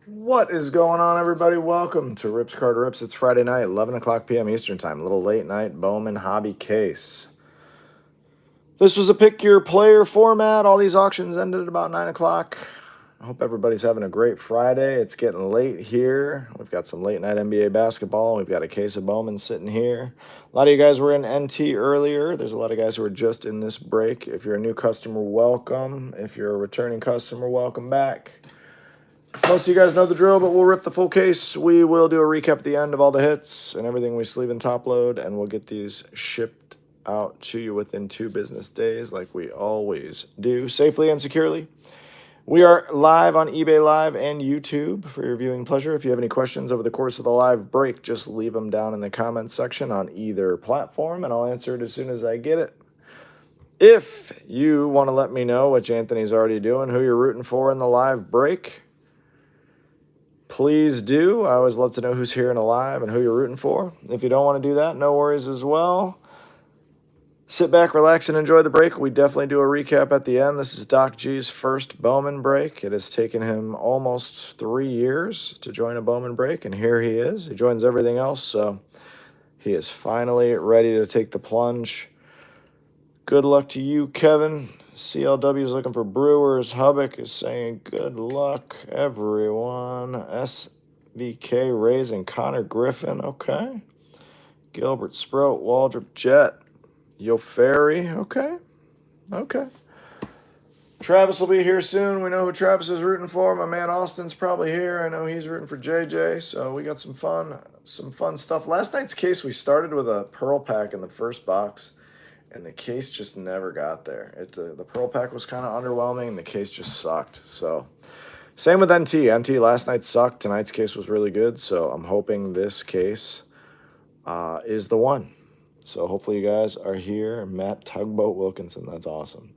What is going on, everybody? Welcome to Rips Card Rips. It's Friday night, 11 o'clock p.m. Eastern Time. A little late night Bowman hobby case. This was a pick your player format. All these auctions ended at about 9 o'clock. I hope everybody's having a great Friday. It's getting late here. We've got some late night NBA basketball. We've got a case of Bowman sitting here. A lot of you guys were in NT earlier. There's a lot of guys who are just in this break. If you're a new customer, welcome. If you're a returning customer, welcome back. Most of you guys know the drill, but we'll rip the full case. We will do a recap at the end of all the hits and everything we sleeve and top load, and we'll get these shipped out to you within 2 business days like we always do, safely and securely. We are live on eBay Live and YouTube for your viewing pleasure. If you have any questions over the course of the live break, just leave them down in the comments section on either platform, and I'll answer it as soon as I get it. If you want to let me know, which Anthony's already doing, who you're rooting for in the live break, please do. I always love to know who's here and alive and who you're rooting for. If you don't want to do that, no worries as well. Sit back, relax, and enjoy the break. We definitely do a recap at the end. This is Doc G's first Bowman break. It has taken him almost 3 years to join a Bowman break, and here he is. He joins everything else, so he is finally ready to take the plunge. Good luck to you, Kevin. CLW is looking for Brewers. Hubbock is saying good luck, everyone. SVK Rays and Connor Griffin. Okay. Gilbert Sprout, Waldrop Jet. Yo Ferry. Okay. Okay. Travis will be here soon. We know who Travis is rooting for. My man Austin's probably here. I know he's rooting for JJ. So we got some fun stuff. Last night's case, we started with a Pearl Pack in the first box, and the case just never got there. The Pearl Pack was kind of underwhelming, and the case just sucked. So, same with NT. NT last night sucked. Tonight's case was really good. So, I'm hoping this case is the one. So, hopefully you guys are here. Matt Tugboat Wilkinson. That's awesome.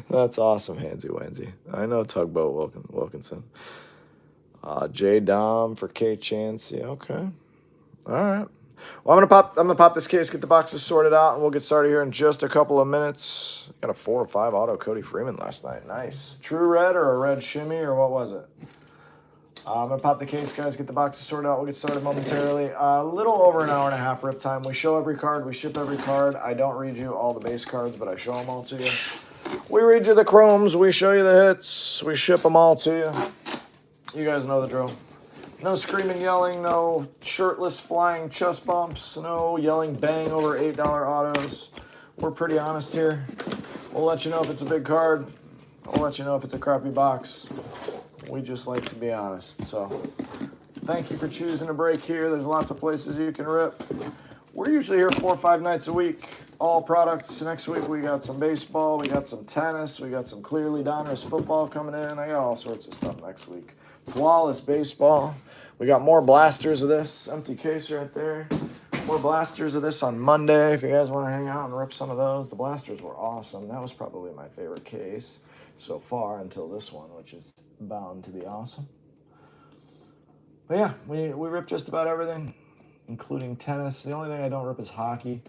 That's awesome, Hansy Wansy. I know Tugboat Wilkinson. J Dom for K Chansey. Okay. All right. Well, I'm gonna pop this case, get the boxes sorted out, and we'll get started here in just a couple of minutes. Got a 4 or 5 auto Cody Freeman last night. Nice. True red or a red shimmy or what was it? I'm gonna pop the case, guys, get the boxes sorted out. We'll get started momentarily. A little over an hour and a half rip time. We show every card, we ship every card. I don't read you all the base cards, but I show them all to you. We read you the chromes, we show you the hits, we ship them all to you. You guys know the drill. No screaming, yelling, no shirtless flying chest bumps, no yelling bang over $8 autos. We're pretty honest here. We'll let you know if it's a big card. I'll let you know if it's a crappy box. We just like to be honest. So thank you for choosing a break here. There's lots of places you can rip. We're usually here 4 or 5 nights a week. All products. Next week we got some baseball, we got some tennis, we got some Clearly Donruss football coming in. I got all sorts of stuff next week. Flawless baseball. We got more blasters of this. Empty case right there. More blasters of this on Monday if you guys want to hang out and rip some of those. The blasters were awesome. That was probably my favorite case so far until this one, which is bound to be awesome. But yeah, we rip just about everything, including tennis. The only thing I don't rip is hockey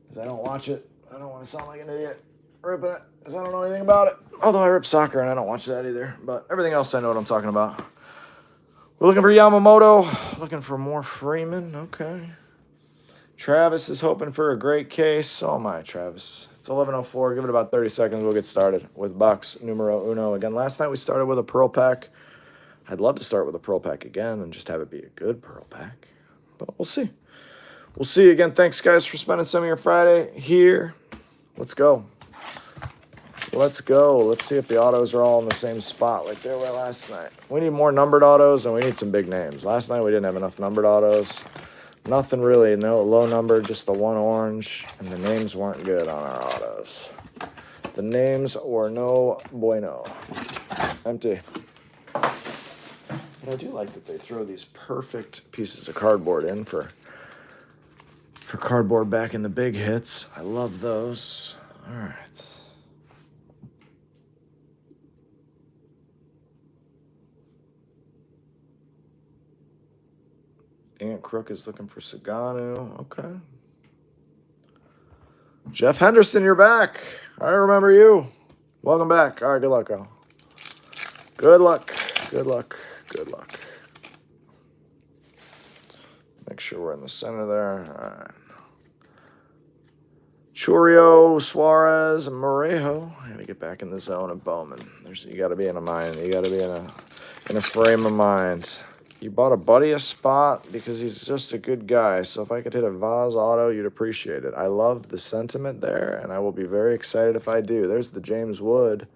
because I don't watch it. I don't want to sound like an idiot ripping it because I don't know anything about it. Although I rip soccer and I don't watch that either. But everything else I know what I'm talking about. We're looking for Yamamoto. Looking for more Freeman. Okay. Travis is hoping for a great case. So am I, Travis. It's 11:04. Give it about 30 seconds. We'll get started with box numero uno. Again, last night we started with a Pearl Pack. I'd love to start with a Pearl Pack again and just have it be a good Pearl Pack. But we'll see. We'll see. Again, thanks, guys, for spending some of your Friday here. Let's go. Let's go. Let's see if the autos are all in the same spot like they were last night. We need more numbered autos, and we need some big names. Last night we didn't have enough numbered autos. Nothing really, no low number, just the one orange, and the names weren't good on our autos. The names were no bueno. Empty. But I do like that they throw these perfect pieces of cardboard in for cardboard back in the big hits. I love those. All right. Ant Crook is looking for Saganu. Okay. Jeff Henderson, you're back. I remember you. Welcome back. All right, good luck, Al. Good luck. Good luck. Good luck. Make sure we're in the center there. All right. Churio, Suarez, Morejo. I gotta get back in the zone of Bowman. You gotta be in a mind. You gotta be in a frame of mind. You bought a buddy a spot because he's just a good guy. So if I could hit a Vaz auto, you'd appreciate it. I love the sentiment there, and I will be very excited if I do. There's the James Wood.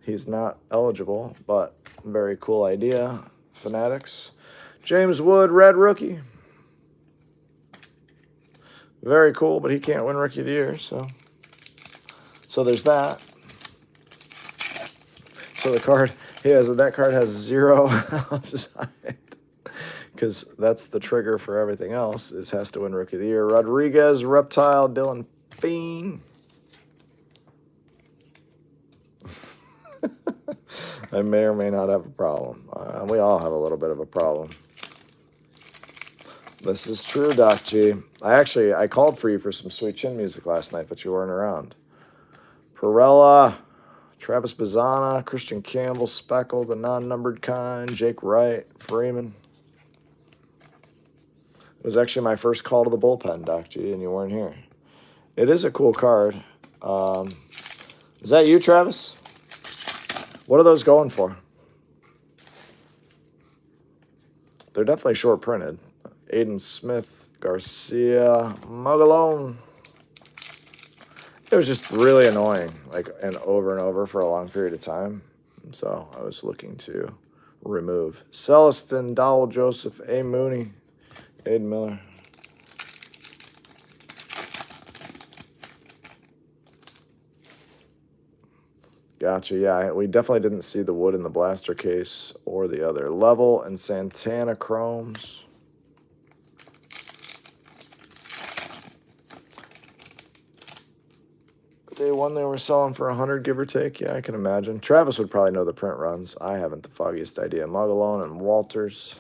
He's not eligible, but very cool idea. Fanatics. James Wood, red rookie. Very cool, but he can't win Rookie of the Year, so there's that. So the card that card has 0 upside. Because that's the trigger for everything else. Is has to win Rookie of the Year. Rodriguez, Reptile, Dylan Fiend. I may or may not have a problem. We all have a little bit of a problem. This is true, Doc G. I called for you for some Sweet Chin music last night, but you weren't around. Perella, Travis Bazzana, Christian Campbell, Speckle, the non-numbered kind, Jake Wright, Freeman. It was actually my first call to the bullpen, Doc G, and you weren't here. It is a cool card. Is that you, Travis? What are those going for? They're definitely short printed. Aiden Smith, Garcia, Magalone. It was just really annoying, and over for a long period of time. So I was looking to remove. Celestin, Dowell Joseph, A. Mooney, Aiden Miller. Gotcha, yeah. We definitely didn't see the wood in the blaster case or the other. Level and Santana Chromes. Day one, they were selling for 100, give or take. Yeah, I can imagine. Travis would probably know the print runs. I haven't the foggiest idea. Magalone and Walters.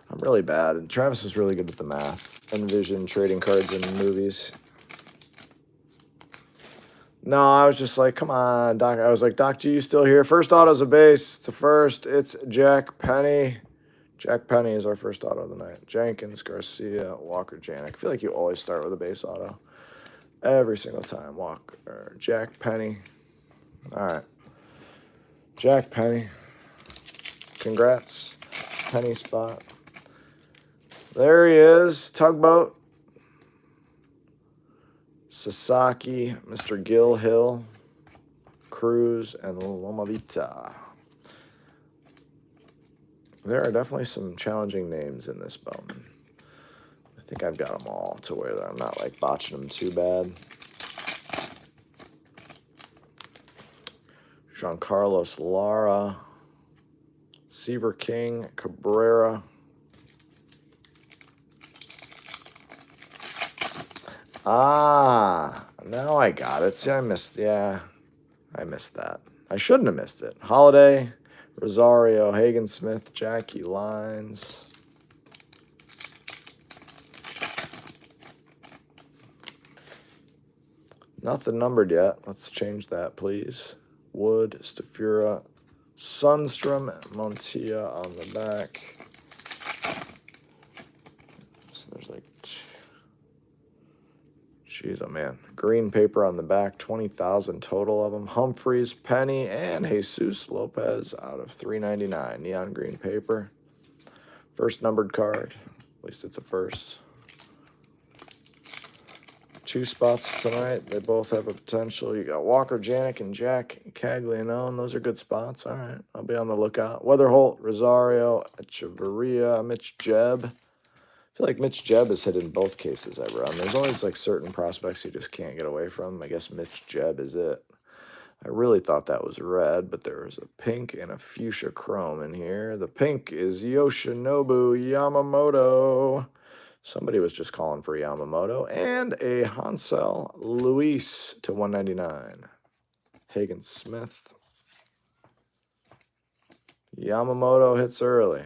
I'm really bad. And Travis is really good at the math. Envision trading cards in movies. No, I was just like, come on, Doc. I was like, Doc G, you still here? First auto's a base. It's a first. It's Jack Penny. Jack Penny is our first auto of the night. Jenkins, Garcia, Walker, Janik. I feel like you always start with a base auto. Every single time. Walker, Jack Penny. All right. Jack Penny. Congrats. Penny spot. There he is. Tugboat. Sasaki, Mr. Gil Hill, Cruz, and Loma Vita. There are definitely some challenging names in this Bowman. I think I've got them all to where I'm not botching them too bad. Giancarlos Lara, Seaver King, Cabrera. Now I got it. See, I missed that. I shouldn't have missed it. Holiday, Rosario, Hagen Smith, Jackie Lines. Nothing numbered yet. Let's change that, please. Wood, Stafura, Sundstrom, Montilla on the back. So there's jeez, oh man. Green paper on the back, 20,000 total of them. Humphreys, Penny, and Jesus Lopez out of 399. Neon green paper. First numbered card. At least it's a first. 2 spots tonight. They both have a potential. You got Walker, Janik, and Jack Caglianone. Those are good spots. All right. I'll be on the lookout. Weatherholt, Rosario, Echeverria, Mitch Jebb. I feel like Mitch Jebb is hit in both cases I run. There's always certain prospects you just can't get away from. I guess Mitch Jebb is it. I really thought that was red, but there was a pink and a fuchsia chrome in here. The pink is Yoshinobu Yamamoto. Somebody was just calling for Yamamoto. And a Hansel Luis to 199. Hagen Smith. Yamamoto hits early.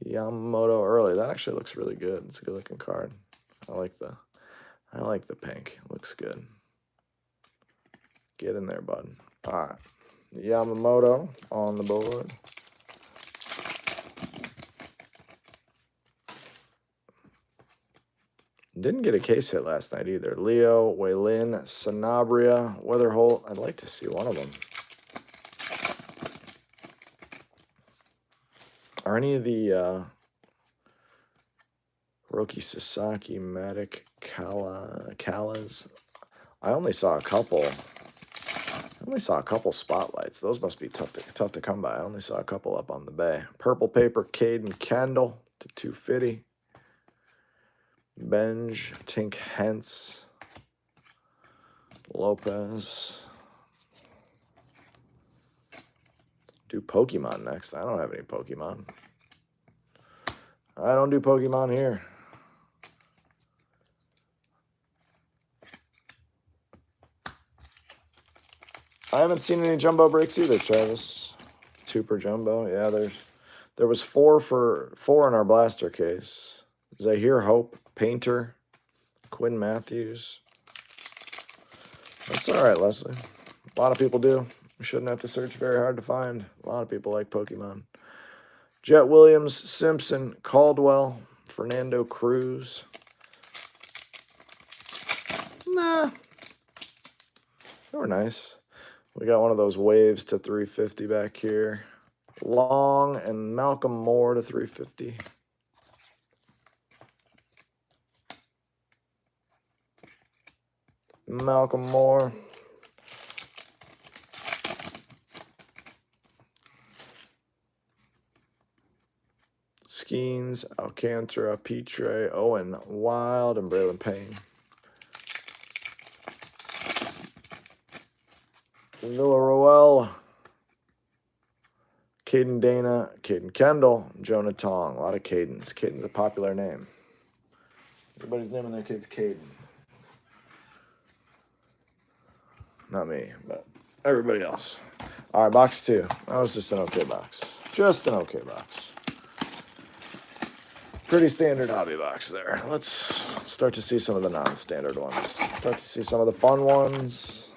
Yamamoto early. That actually looks really good. It's a good looking card. I like the pink. It looks good. Get in there, bud. All right. Yamamoto on the board. Didn't get a case hit last night either. Leo, Waylin, Sanabria, Weatherholt. I'd like to see one of them. Are any of the Roki Sasaki, Matic, Callas? I only saw a couple. Spotlights. Those must be tough to come by. I only saw a couple up on the bay. Purple paper, Caden Kendall to 250. Benj, Tink Hentz, Lopez. Do Pokemon next. I don't have any Pokemon. I don't do Pokemon here. I haven't seen any jumbo breaks either, Travis. 2 per jumbo. Yeah, there was 4 in our blaster case. Zahir Hope, Painter, Quinn Matthews. That's all right, Leslie. A lot of people do. You shouldn't have to search very hard to find. A lot of people like Pokemon. Jet Williams, Simpson, Caldwell, Fernando Cruz. Nah. They were nice. We got one of those waves to 350 back here. Long and Malcolm Moore to 350. Malcolm Moore. Skeens, Alcantara, Petre, Owen Wild, and Braylon Payne. Villaroel, Caden Dana, Caden Kendall, Jonah Tong. A lot of Cadens. Caden's a popular name. Everybody's naming their kids Caden. Not me, but everybody else. All right, box 2. That was just an okay box. Just an okay box. Pretty standard hobby box there. Let's start to see some of the non-standard ones. Start to see some of the fun ones.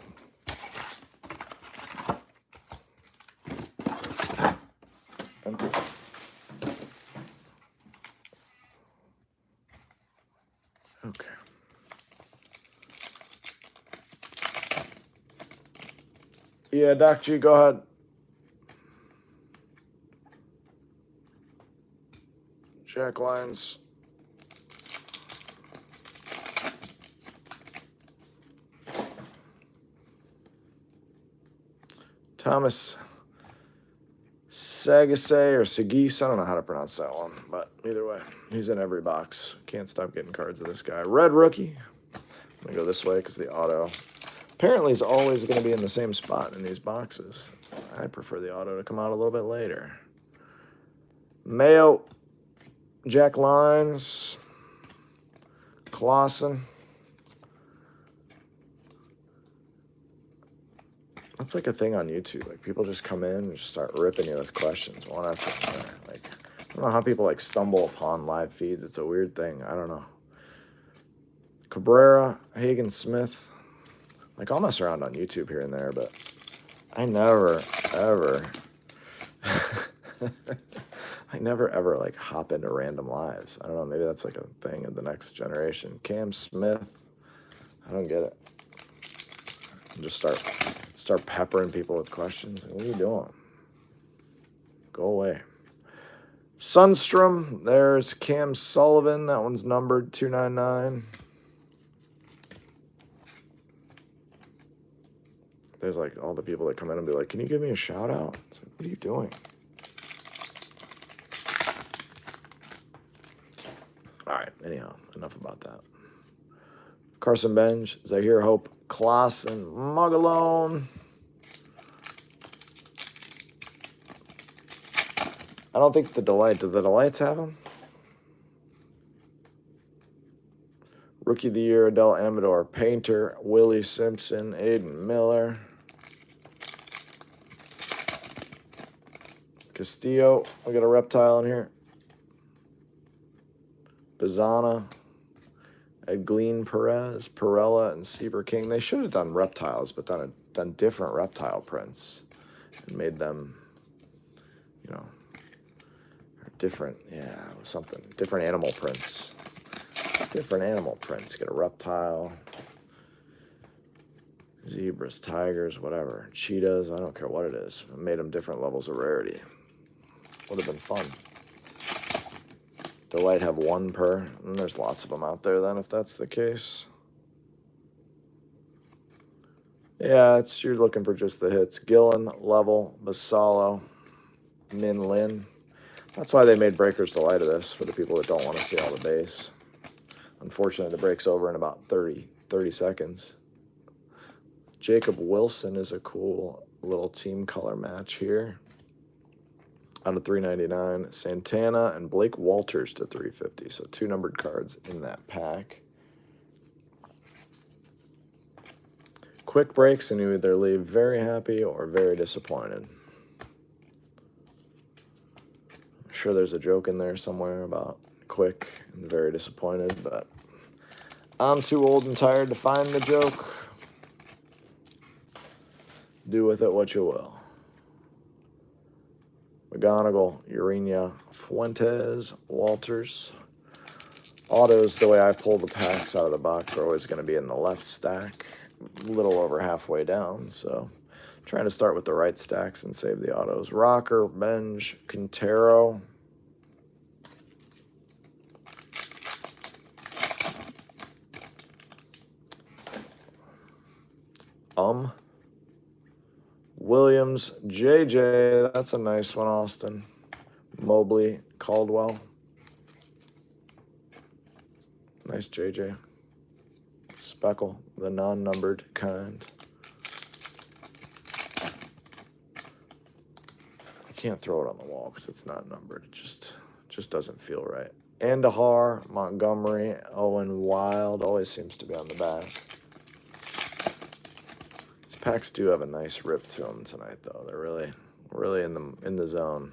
Empty. Okay. Yeah, Doc G, go ahead. Jack Lyons. Thomas Sagase or Sagise. I don't know how to pronounce that one, but either way, he's in every box. Can't stop getting cards of this guy. Red rookie. I'm going to go this way because the auto apparently is always going to be in the same spot in these boxes. I prefer the auto to come out a little bit later. Mayo, Jack Lyons, Clausen. That's like a thing on YouTube. Like, people just come in and just start ripping you with questions one after another. Like, I don't know how people, like, stumble upon live feeds. It's a weird thing. I don't know. Cabrera, Hagen Smith. Like, I'll mess around on YouTube here and there, but I never, ever... I never, ever, like, hop into random lives. I don't know. Maybe that's, like, a thing of the next generation. Cam Smith. I don't get it. And just start peppering people with questions. What are you doing? Go away. Sunstrom. There's Cam Sullivan. That one's numbered 299. There's like all the people that come in and be like, can you give me a shout out? It's like, what are you doing? All right. Anyhow, enough about that. Carson Benj, Zahir Hope, Clausen, Mugalone. I don't think the Delight. Did the Delights have him? Rookie of the Year, Adele Amador, Painter, Willie Simpson, Aiden Miller. Castillo. We got a reptile in here. Bizana. Edglin Perez, Perella, and Sieber King. They should have done reptiles, but done different reptile prints. and made them, you know, different, yeah, something, different animal prints. Different animal prints. Get a reptile, zebras, tigers, whatever. Cheetahs, I don't care what it is. I made them different levels of rarity. Would have been fun. Delight have one per, and there's lots of them out there then if that's the case. Yeah, you're looking for just the hits. Gillen, Level, Basalo, Min Lin. That's why they made Breakers Delight of this, for the people that don't want to see all the base. Unfortunately, the break's over in about 30 seconds. Jacob Wilson is a cool little team color match here. Out of 399, Santana and Blake Walters to 350. So 2 numbered cards in that pack. Quick breaks, and you either leave very happy or very disappointed. I'm sure there's a joke in there somewhere about quick and very disappointed, but I'm too old and tired to find the joke. Do with it what you will. McGonigal, Urena, Fuentes, Walters. Autos, the way I pull the packs out of the box, are always going to be in the left stack, a little over halfway down, so trying to start with the right stacks and save the autos. Rocker, Benj, Quintero. Williams, JJ, that's a nice one, Austin. Mobley, Caldwell. Nice JJ. Speckle, the non-numbered kind. I can't throw it on the wall because it's not numbered. It just doesn't feel right. Andahar, Montgomery, Owen Wild, always seems to be on the back. Packs do have a nice rip to them tonight, though. They're really in the zone.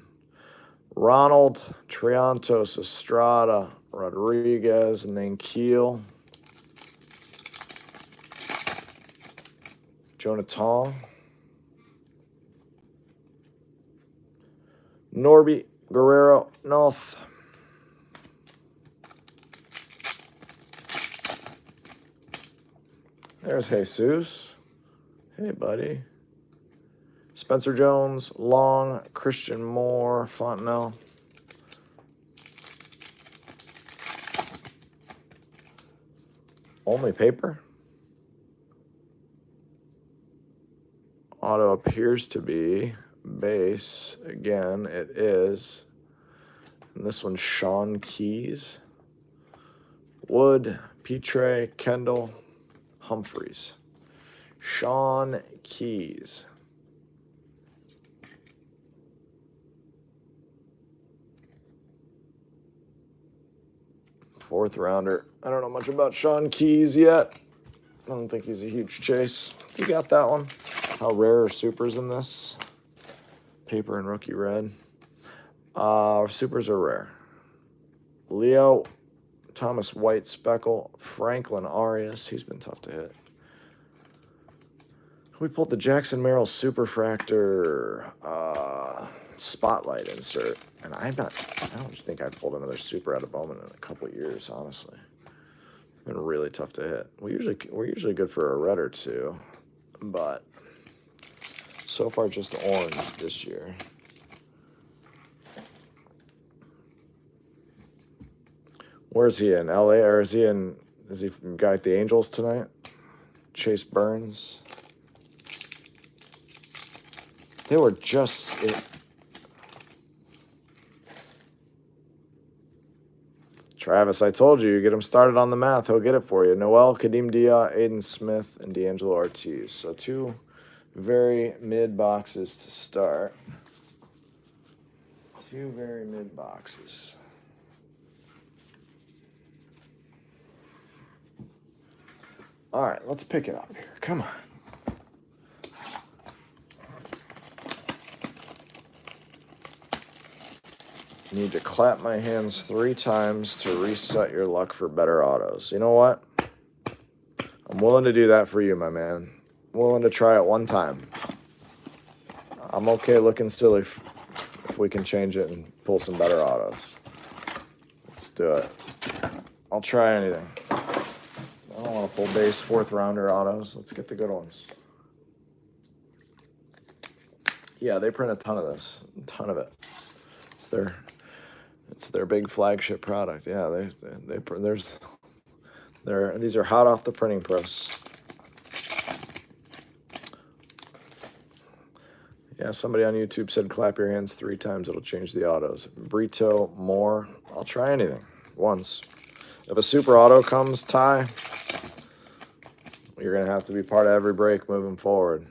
Ronald, Triantos, Estrada, Rodriguez, Nankeel, Jonathan, Norby, Guerrero, North. There's Jesus. Hey, buddy. Spencer Jones, Long, Christian Moore, Fontenelle. Only paper? Auto appears to be base. Again, it is. And this one's Sean Keys. Wood, Petre, Kendall, Humphreys. Sean Keys. Fourth rounder. I don't know much about Sean Keys yet. I don't think he's a huge chase. You got that one. How rare are supers in this? Paper and rookie red. Supers are rare. Leo, Thomas White, Speckle, Franklin Arias. He's been tough to hit. We pulled the Jackson Merrill Superfractor Spotlight insert, and I don't think I pulled another super out of Bowman in a couple of years, honestly. It's been really tough to hit. We're usually good for a red or two, but so far just orange this year. Where's he in? LA, or is he guy at the Angels tonight? Chase Burns. They were just... Travis, I told you get him started on the math. He'll get it for you. Noel, Kadeem Dia, Aiden Smith, and D'Angelo Ortiz. So 2 very mid boxes to start. 2 very mid boxes. All right, let's pick it up here. Come on. Need to clap my hands 3 times to reset your luck for better autos. You know what? I'm willing to do that for you, my man. I'm willing to try it one time. I'm okay looking silly if we can change it and pull some better autos. Let's do it. I'll try anything. I don't want to pull base 4th rounder autos. Let's get the good ones. Yeah, they print a ton of this. A ton of it. It's their big flagship product. Yeah, these are hot off the printing press. Yeah, somebody on YouTube said clap your hands 3 times, it'll change the autos. Brito, more. I'll try anything once. If a super auto comes, Ty, you're going to have to be part of every break moving forward.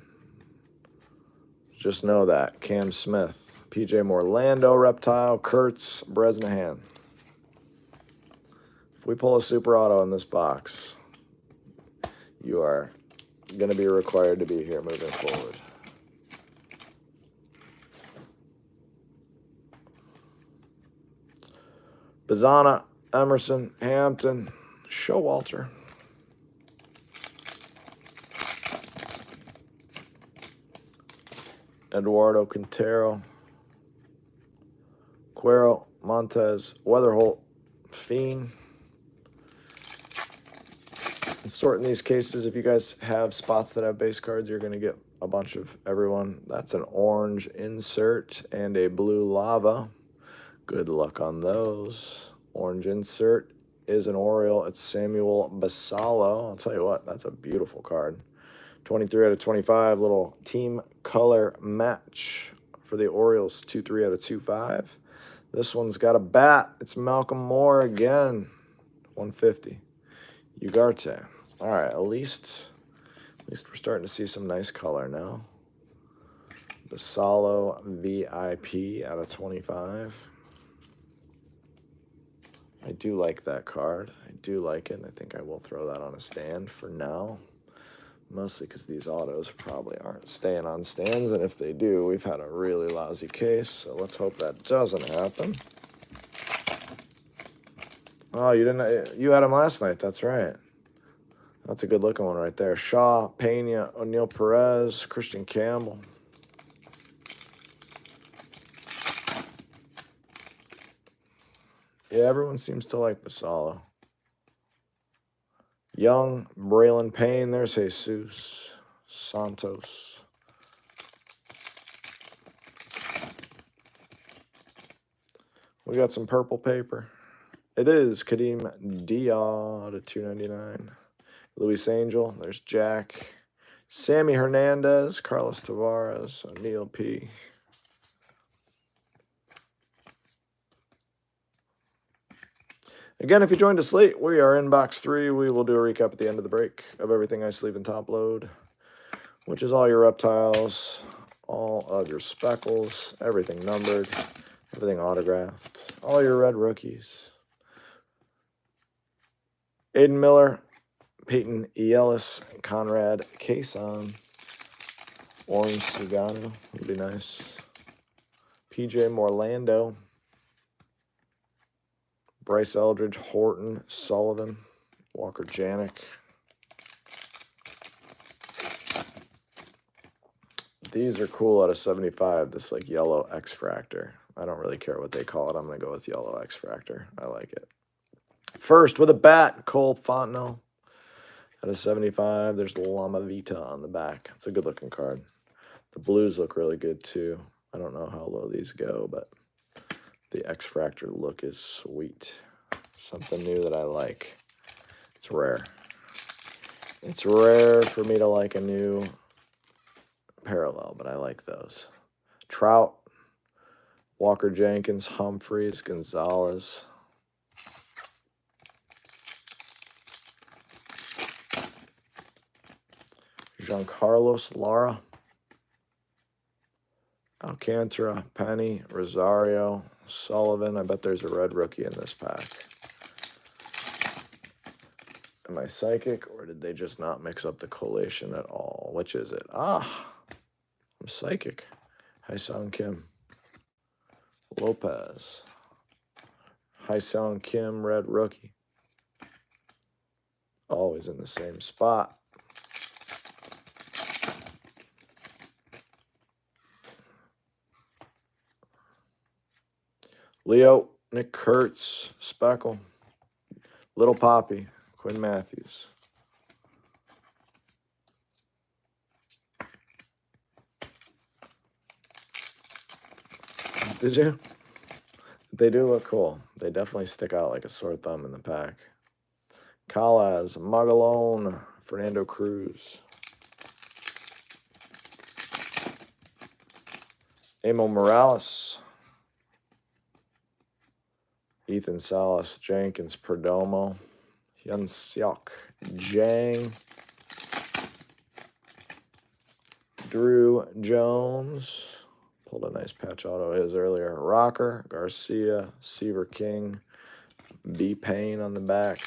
Just know that. Cam Smith, PJ Moore, Lando, Reptile, Kurtz, Bresnahan. If we pull a super auto in this box, you are going to be required to be here moving forward. Bazana, Emerson, Hampton, Showalter. Eduardo Quintero, Cuero, Montez, Weatherholt, Fiend. And sorting these cases, if you guys have spots that have base cards, you're going to get a bunch of everyone. That's an orange insert and a blue lava. Good luck on those. Orange insert is an Oriole. It's Samuel Basallo. I'll tell you what, that's a beautiful card. 23 out of 25, little team color match for the Orioles. 2-3 out of 2-5. This one's got a bat. It's Malcolm Moore again. 150. Ugarte. All right, at least we're starting to see some nice color now. Basallo VIP out of 25. I do like that card. I do like it. I think I will throw that on a stand for now. Mostly because these autos probably aren't staying on stands. And if they do, we've had a really lousy case. So let's hope that doesn't happen. Oh, you had him last night. That's right. That's a good looking one right there. Shaw, Pena, O'Neill Perez, Christian Campbell. Yeah, everyone seems to like Basallo. Young, Braylon Payne, there's Jesus, Santos. We got some purple paper. It is Kadeem Dia to 299. Luis Angel, there's Jack. Sammy Hernandez, Carlos Tavares, O'Neill P. Again, if you joined us late, we are in box 3. We will do a recap at the end of the break of everything I sleeve and top load, which is all your reptiles, all of your speckles, everything numbered, everything autographed, all your red rookies. Aiden Miller, Peyton Ellis, Conrad Cason, Orange Sugano would be nice. PJ Morlando, Bryce Eldridge, Horton, Sullivan, Walker Janik. These are cool out of 75, this like yellow X-Fractor. I don't really care what they call it. I'm going to go with yellow X-Fractor. I like it. First, with a bat, Cole Fontenot. Out of 75, there's Lama Vita on the back. It's a good-looking card. The blues look really good, too. I don't know how low these go, but the X-Fractor look is sweet. Something new that I like. It's rare. It's rare for me to like a new parallel, but I like those. Trout, Walker Jenkins, Humphreys, Gonzalez. Giancarlos Lara. Alcantara, Penny, Rosario, Sullivan. I bet there's a red rookie in this pack. Am I psychic, or did they just not mix up the collation at all? Which is it? Ah, I'm psychic. Hyesung Kim. Lopez. Hyesung Kim, red rookie. Always in the same spot. Leo, Nick Kurtz, Speckle, Little Poppy, Quinn Matthews. Did you? They do look cool. They definitely stick out like a sore thumb in the pack. Calaz, Magalone, Fernando Cruz. Amo Morales. Ethan Salas, Jenkins, Perdomo. Hyun Seok, Jang. Drew Jones. Pulled a nice patch auto of his earlier. Rocker, Garcia, Seaver King, B Payne on the back.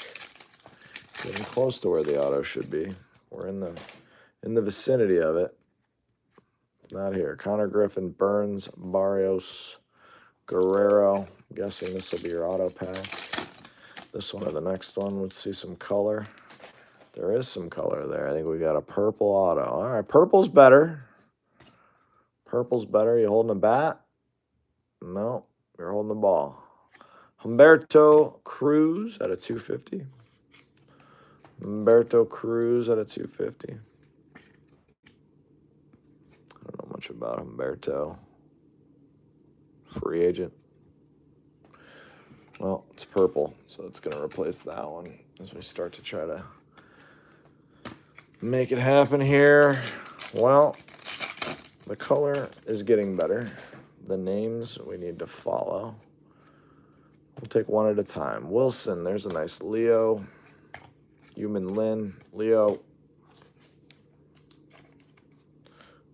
Getting close to where the auto should be. We're in the vicinity of it. It's not here. Connor Griffin, Burns, Barrios, Guerrero. I'm guessing this will be your auto pack. This one or the next one, let's see some color. There is some color there. I think we got a purple auto. All right, purple's better. Purple's better. You holding a bat? No, you're holding the ball. Humberto Cruz at a 250. Humberto Cruz at a 250. I don't know much about Humberto. Free agent. Well, it's purple, so it's going to replace that one as we start to try to make it happen here. Well, the color is getting better. The names we need to follow. We'll take one at a time. Wilson, there's a nice Leo. Human Lin, Leo.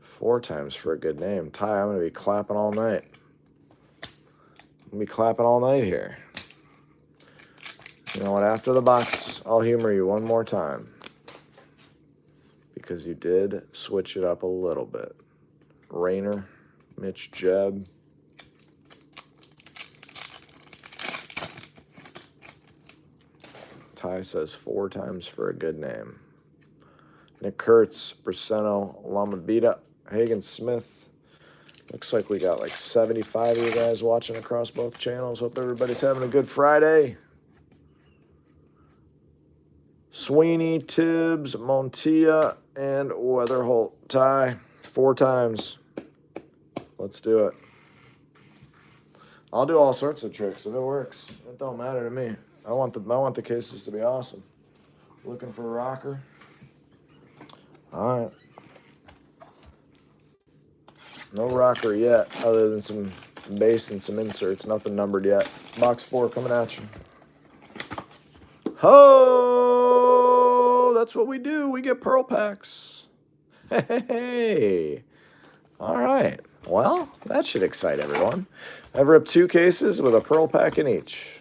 4 times for a good name. Ty, I'm going to be clapping all night. I'm going to be clapping all night here. You know what? After the box, I'll humor you one more time. Because you did switch it up a little bit. Rayner, Mitch Jeb. Ty says 4 times for a good name. Nick Kurtz, Braceno, Lamabita, Hagen Smith. Looks like we got like 75 of you guys watching across both channels. Hope everybody's having a good Friday. Sweeney, Tibbs, Montilla, and Weatherholt. Ty, 4 times. Let's do it. I'll do all sorts of tricks if it works. It don't matter to me. I want the cases to be awesome. Looking for a rocker. All right. No rocker yet, other than some base and some inserts. Nothing numbered yet. Box 4 coming at you. Ho! That's what we do. We get pearl packs. Hey. All right. Well, that should excite everyone. I've ripped 2 cases with a pearl pack in each.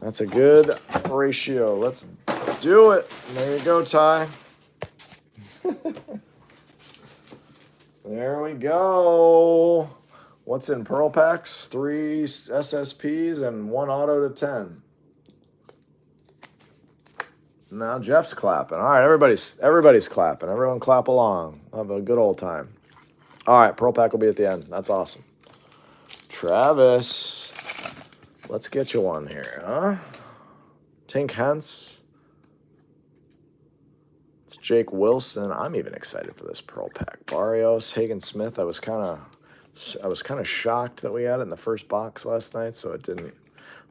That's a good ratio. Let's do it. There you go, Ty. There we go. What's in pearl packs? 3 SSPs and 1 auto to 10. Now Jeff's clapping. All right, everybody's clapping. Everyone clap along. Have a good old time. All right, pearl pack will be at the end. That's awesome. Travis, let's get you one here, huh? Tink Hence. It's Jake Wilson. I'm even excited for this pearl pack. Barrios, Hagen Smith. I was kind of shocked that we had it in the first box last night, so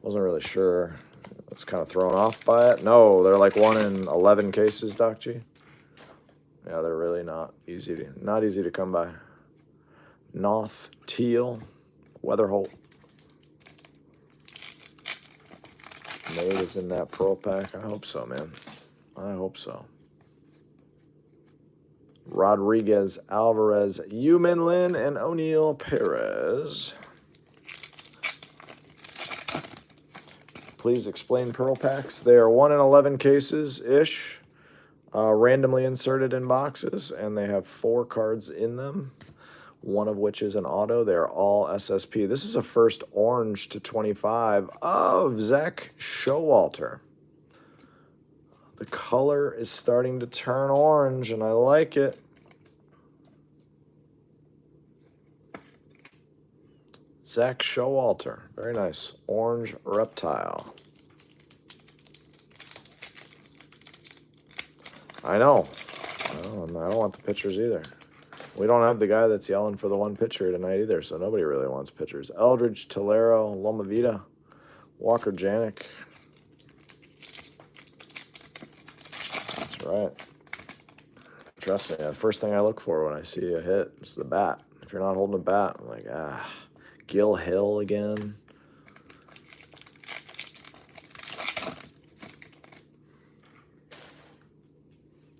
wasn't really sure. I was kind of thrown off by it. No, they're like 1 in 11 cases, Doc G. Yeah, they're really not easy to come by. Noth, Teal, Weatherholt. Nate is in that pearl pack. I hope so, man. I hope so. Rodriguez, Alvarez, Human Lin, and O'Neill Perez. Please explain pearl packs. They are 1 in 11 cases-ish, randomly inserted in boxes, and they have 4 cards in them, one of which is an auto. They're all SSP. This is a first orange to 25 of Zach Showalter. The color is starting to turn orange, and I like it. Zach Showalter. Very nice. Orange Reptile. I know. I don't want the pitchers either. We don't have the guy that's yelling for the one pitcher tonight either, so nobody really wants pitchers. Eldridge, Tolero, Loma Vida, Walker Janik. That's right. Trust me, the first thing I look for when I see a hit is the bat. If you're not holding a bat, I'm like, Gil Hill again.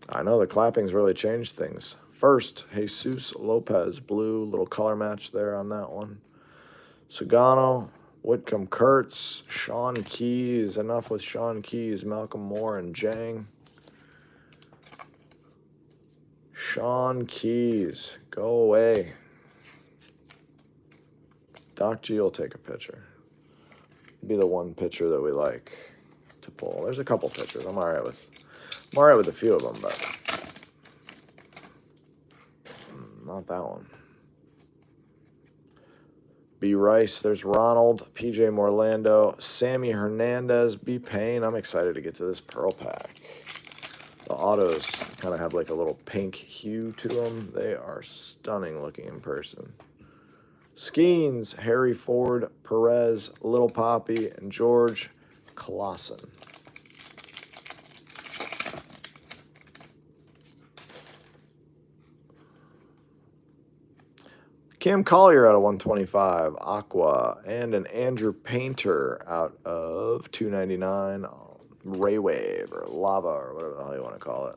I know the clapping's really changed things. First, Jesus Lopez, blue, little color match there on that one. Sugano, Whitcomb Kurtz, Sean Keys, enough with Sean Keys, Malcolm Moore, and Jang. Sean Keys, go away. Doc G will take a pitcher. Be the one pitcher that we like to pull. There's a couple pitchers. I'm all right with a few of them, but not that one. B. Rice, there's Ronald, PJ Morlando, Sammy Hernandez, B. Payne. I'm excited to get to this Pearl pack. The autos kind of have like a little pink hue to them. They are stunning looking in person. Skeens, Harry Ford, Perez, Little Poppy, and George Clausen. Cam Collier out of 125, Aqua, and an Andrew Painter out of 299, Ray Wave or Lava or whatever the hell you want to call it.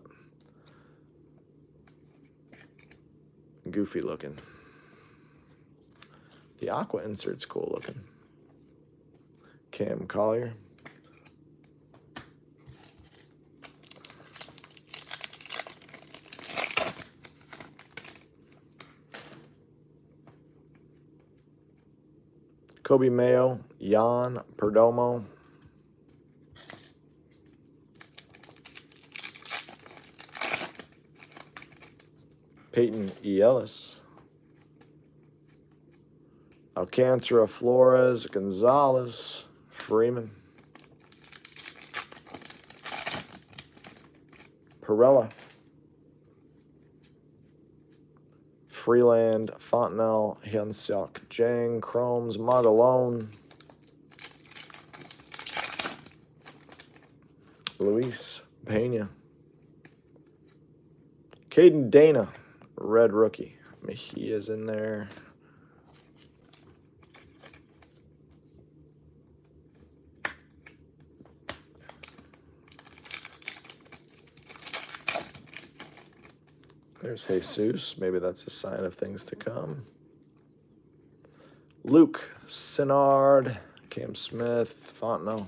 Goofy looking. The Aqua insert's cool looking. Cam Collier. Kobe Mayo, Jan Perdomo. Peyton E. Ellis. Alcantara, Flores, Gonzalez, Freeman. Perella. Freeland, Fontenelle, Hyunseok, Jang, Chromes, Magalone, Luis Pena, Caden Dana, red rookie. Mejia's in there. There's Jesus. Maybe that's a sign of things to come. Luke, Sinard, Cam Smith, Fontenot.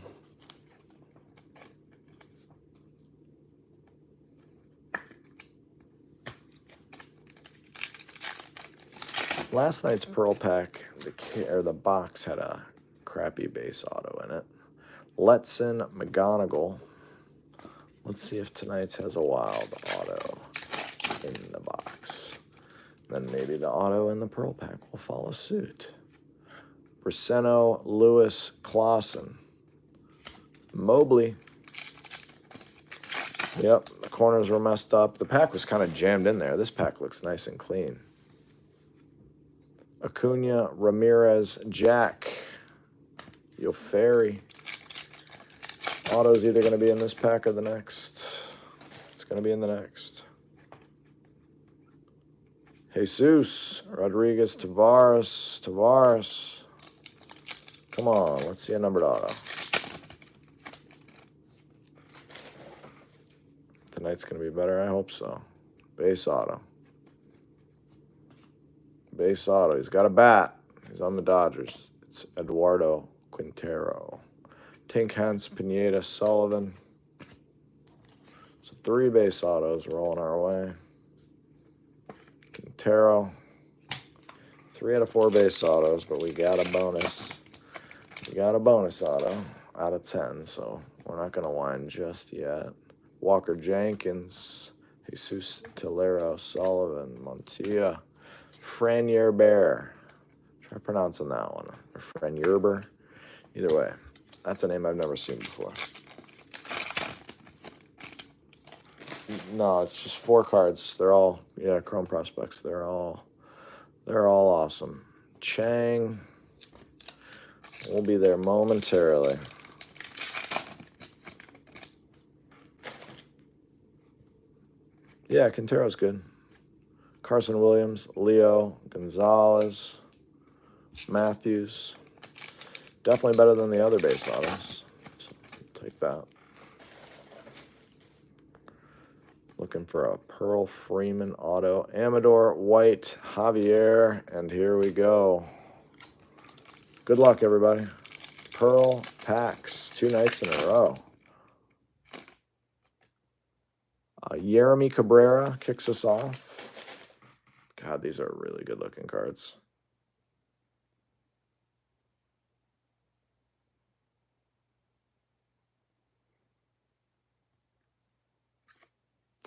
Last night's Pearl pack, the box had a crappy base auto in it. Letson, McGonigal. Let's see if tonight's has a wild auto in the box. Then maybe the auto in the Pearl pack will follow suit. Brisseno, Lewis, Clausen. Mobley. Yep, the corners were messed up. The pack was kind of jammed in there. This pack looks nice and clean. Acuna, Ramirez, Jack. Yoferi. Auto's either going to be in this pack or the next. It's going to be in the next. Jesus, Rodriguez, Tavares. Come on, let's see a numbered auto. Tonight's going to be better, I hope so. Base auto. Base auto. He's got a bat. He's on the Dodgers. It's Eduardo Quintero. Tink Hance, Pineda, Sullivan. So 3 base autos rolling our way. Quintero. 3 out of 4 base autos, but we got a bonus. We got a bonus auto out of 10, so we're not going to whine just yet. Walker Jenkins, Jesus Tolero, Sullivan, Montilla, Franier Bear. Try pronouncing that one. Our friend Yerber. Either way, that's a name I've never seen before. No, it's just 4 cards. They're all, yeah, Chrome prospects. They're all awesome. Chang will be there momentarily. Yeah, Quintero's good. Carson Williams, Leo, Gonzalez, Matthews. Definitely better than the other base autos. So take that. Looking for a Pearl Freeman auto. Amador, White, Javier, and here we go. Good luck, everybody. Pearl packs 2 nights in a row. Yeremy Cabrera kicks us off. God, these are really good-looking cards.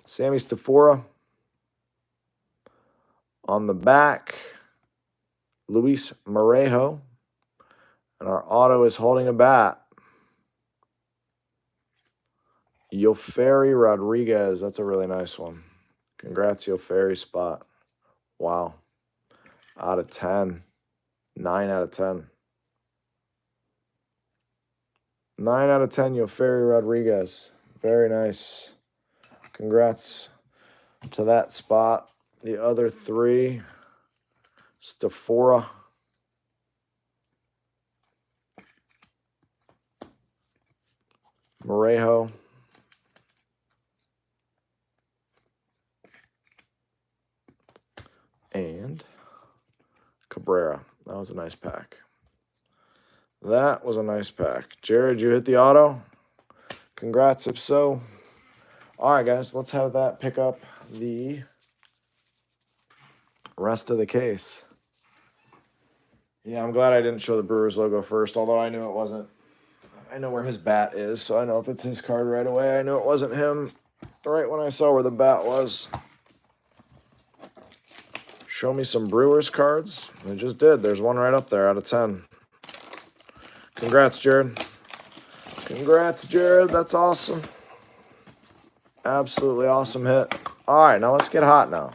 Sammy Stafora. On the back, Luis Morejo. And our auto is holding a bat. Yoferi Rodriguez. That's a really nice one. Congrats, Yoferi spot. Wow. Out of 10. 9 out of 10. 9 out of 10, Yoferi Rodriguez. Very nice. Congrats to that spot. The other 3, Stafora. Morejo. And Cabrera. That was a nice pack. That was a nice pack. Jared, you hit the auto? Congrats if so. All right, guys, let's have that pick up the rest of the case. Yeah, I'm glad I didn't show the Brewers logo first, although I knew it wasn't. I know where his bat is, so I know if it's his card right away. I knew it wasn't him right when I saw where the bat was. Show me some Brewers cards. I just did. There's one right up there out of 10. Congrats, Jared. Congrats, Jared. That's awesome. Absolutely awesome hit. All right, now let's get hot now.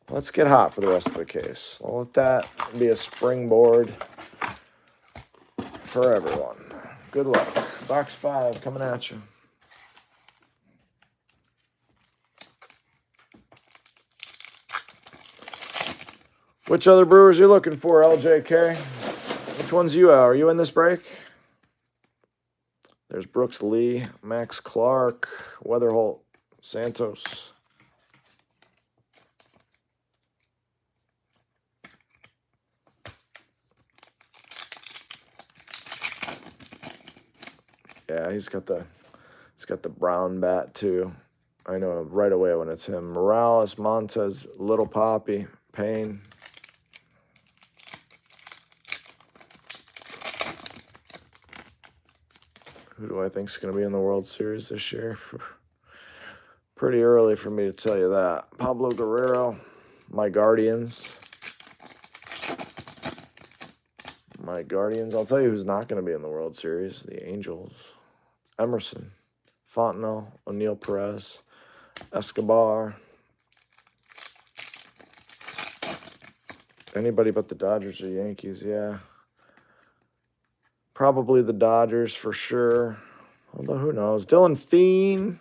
Let's get hot for the rest of the case. I'll let that be a springboard for everyone. Good luck. Box 5 coming at you. Which other Brewers are you looking for, LJK? Which one's you out? Are you in this break? There's Brooks Lee, Max Clark, Weatherholt, Santos. Yeah, he's got the brown bat too. I know right away when it's him. Morales, Montez, Little Poppy, Payne. Who do I think is going to be in the World Series this year? Pretty early for me to tell you that. Pablo Guerrero, my Guardians. My Guardians. I'll tell you who's not going to be in the World Series. The Angels. Emerson, Fontenot, O'Neill Perez, Escobar. Anybody but the Dodgers or Yankees, yeah. Probably the Dodgers for sure. Although, who knows? Dylan Thien,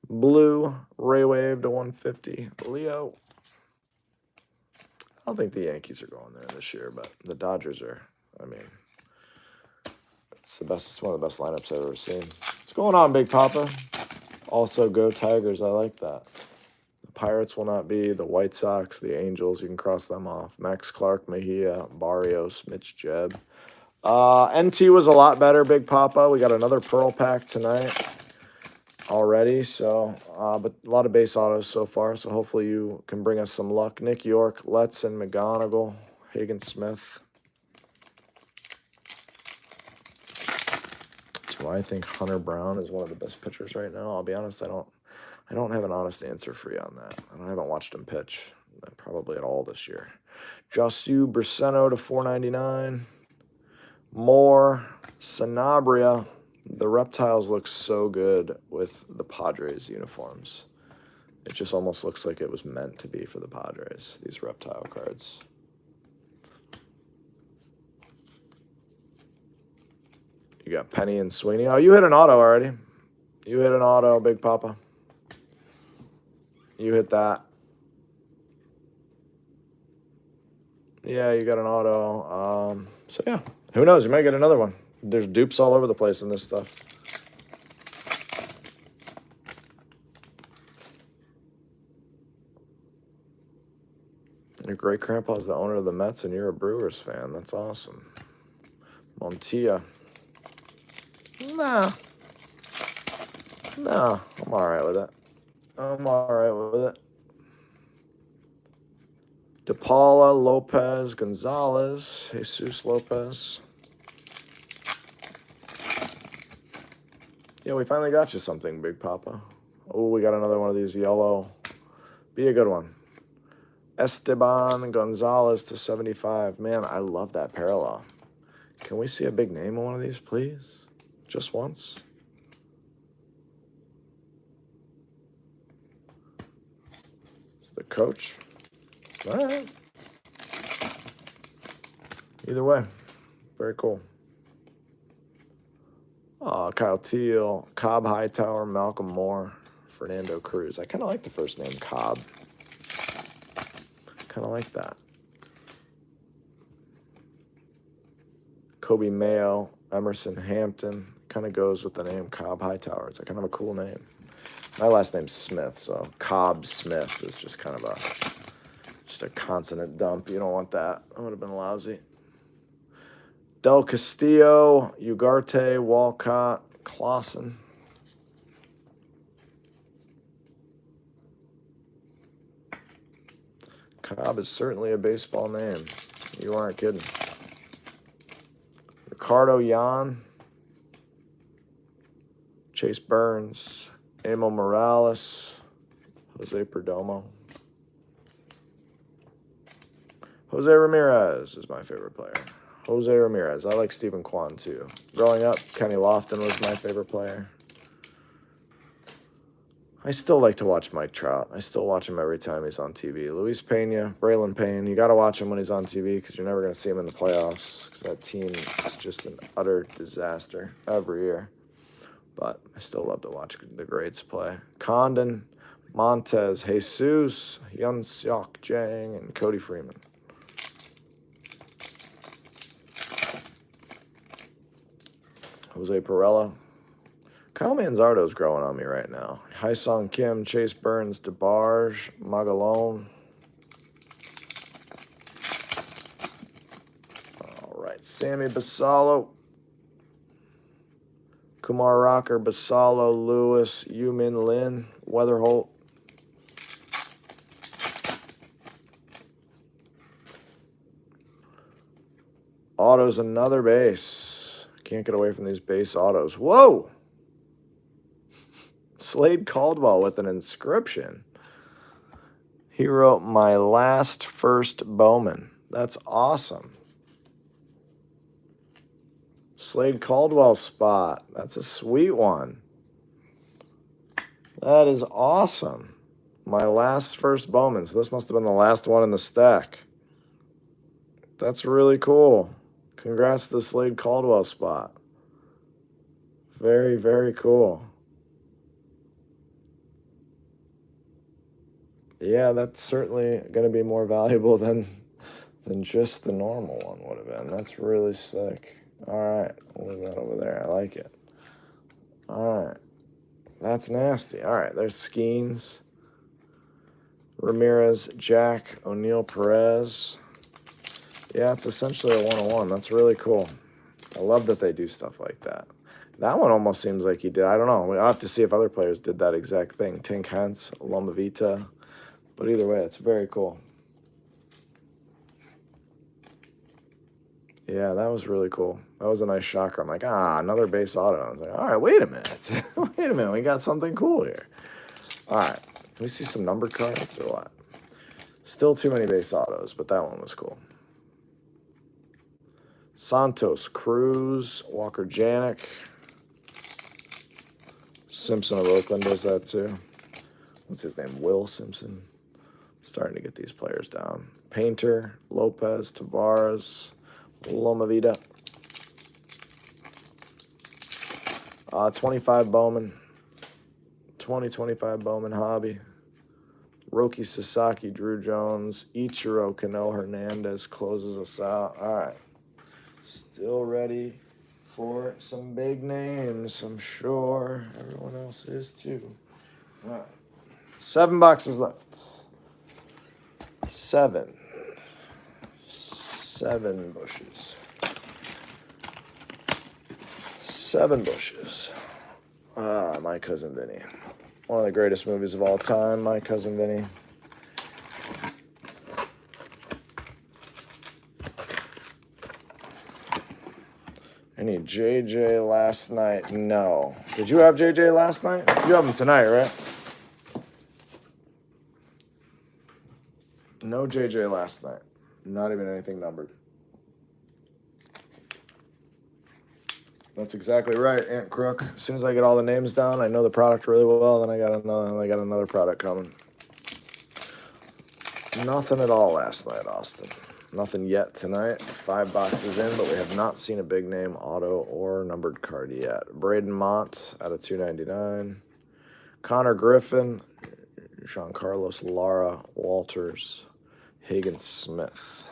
blue, Ray Wave to 150. Leo. I don't think the Yankees are going there this year, but the Dodgers are. I mean, it's the best. It's one of the best lineups I've ever seen. What's going on, Big Papa? Also, go Tigers. I like that. The Pirates will not be. The White Sox, the Angels, you can cross them off. Max Clark, Mejia, Barrios, Mitch Jeb. NT was a lot better, Big Papa. We got another Pearl pack tonight already. So, but a lot of base autos so far. So hopefully you can bring us some luck. Nick York, Letson, McGonigal, Hagen Smith. Do I think Hunter Brown is one of the best pitchers right now? I'll be honest, I don't have an honest answer for you on that. I haven't watched him pitch probably at all this year. Josu Brisseno to 499. More Sanabria. The reptiles look so good with the Padres uniforms. It just almost looks like it was meant to be for the Padres, these reptile cards. You got Penny and Sweeney. Oh, you hit an auto already. You hit an auto, Big Papa. You hit that. Yeah, you got an auto. So, yeah. Who knows? You might get another one. There's dupes all over the place in this stuff. Your great-grandpa is the owner of the Mets, and you're a Brewers fan. That's awesome. Montilla. Nah. Nah, I'm all right with it. I'm all right with it. DePaula, Lopez, Gonzalez, Jesus Lopez. Yeah, we finally got you something, Big Papa. Oh, we got another one of these yellow. Be a good one. Esteban Gonzalez to 75. Man, I love that parallel. Can we see a big name on one of these, please? Just once. It's the coach. All right. Either way, very cool. Kyle Teal, Cobb Hightower, Malcolm Moore, Fernando Cruz. I kind of like the first name Cobb. Kind of like that. Kobe Mayo, Emerson Hampton. Kind of goes with the name Cobb Hightower. It's a kind of a cool name. My last name's Smith, so Cobb Smith is just kind of just a consonant dump. You don't want that. That would have been lousy. Del Castillo, Ugarte, Walcott, Clausen. Cobb is certainly a baseball name. You aren't kidding. Ricardo Yan, Chase Burns, Amo Morales, Jose Perdomo. Jose Ramirez is my favorite player. Jose Ramirez. I like Stephen Kwan, too. Growing up, Kenny Lofton was my favorite player. I still like to watch Mike Trout. I still watch him every time he's on TV. Luis Pena, Braylon Payne. You got to watch him when he's on TV because you're never going to see him in the playoffs because that team is just an utter disaster every year. But I still love to watch the greats play. Condon, Montez, Jesus, Hyun Seok Jang, and Cody Freeman. Jose Pirela. Kyle Manzardo's growing on me right now. Hyesung Kim, Chase Burns, DeBarge, Magalone. All right, Sammy Basallo. Kumar Rocker, Basallo, Lewis, Yumin Lin, Weatherholt. Autos, another base. Can't get away from these base autos. Whoa! Slade Caldwell with an inscription. He wrote, "My last first Bowman." That's awesome. Slade Caldwell spot. That's a sweet one. That is awesome. My last first Bowman. So this must have been the last one in the stack. That's really cool. Congrats to the Slade Caldwell spot. Very, very cool. Yeah, that's certainly going to be more valuable than just the normal one would have been. That's really sick. All right, we'll leave that over there. I like it. All right, that's nasty. All right, there's Skeens, Ramirez, Jack, O'Neill, Perez. Yeah, it's essentially a one-on-one. That's really cool. I love that they do stuff like that. That one almost seems like he did. I don't know. We'll have to see if other players did that exact thing. Tink Hence, Loma Vita. But either way, it's very cool. Yeah, that was really cool. That was a nice shocker. I'm like, another base auto. I was like, all right, wait a minute. Wait a minute. We got something cool here. All right. Can we see some numbered cards or what? Still too many base autos, but that one was cool. Santos, Cruz, Walker Janik. Simpson of Oakland does that too. What's his name? Will Simpson. Starting to get these players down. Painter, Lopez, Tavares, Loma Vida. 25 Bowman. 2025 Bowman Hobby. Roki Sasaki, Drew Jones, Ichiro Cano Hernandez closes us out. All right. Still ready for some big names, I'm sure. Everyone else is too. All right. 7 boxes left. 7 bushes. 7 bushes. My Cousin Vinny. One of the greatest movies of all time, My Cousin Vinny. Any JJ last night? No. Did you have JJ last night? You have him tonight, right? No JJ last night. Not even anything numbered. That's exactly right, Aunt Crook. As soon as I get all the names down, I know the product really well, then I got another product coming. Nothing at all last night, Austin. Nothing yet tonight. 5 boxes in, but we have not seen a big name auto or numbered card yet. Braden Mott out of 299. Connor Griffin, Jean Carlos Lara, Walters, Hagen Smith.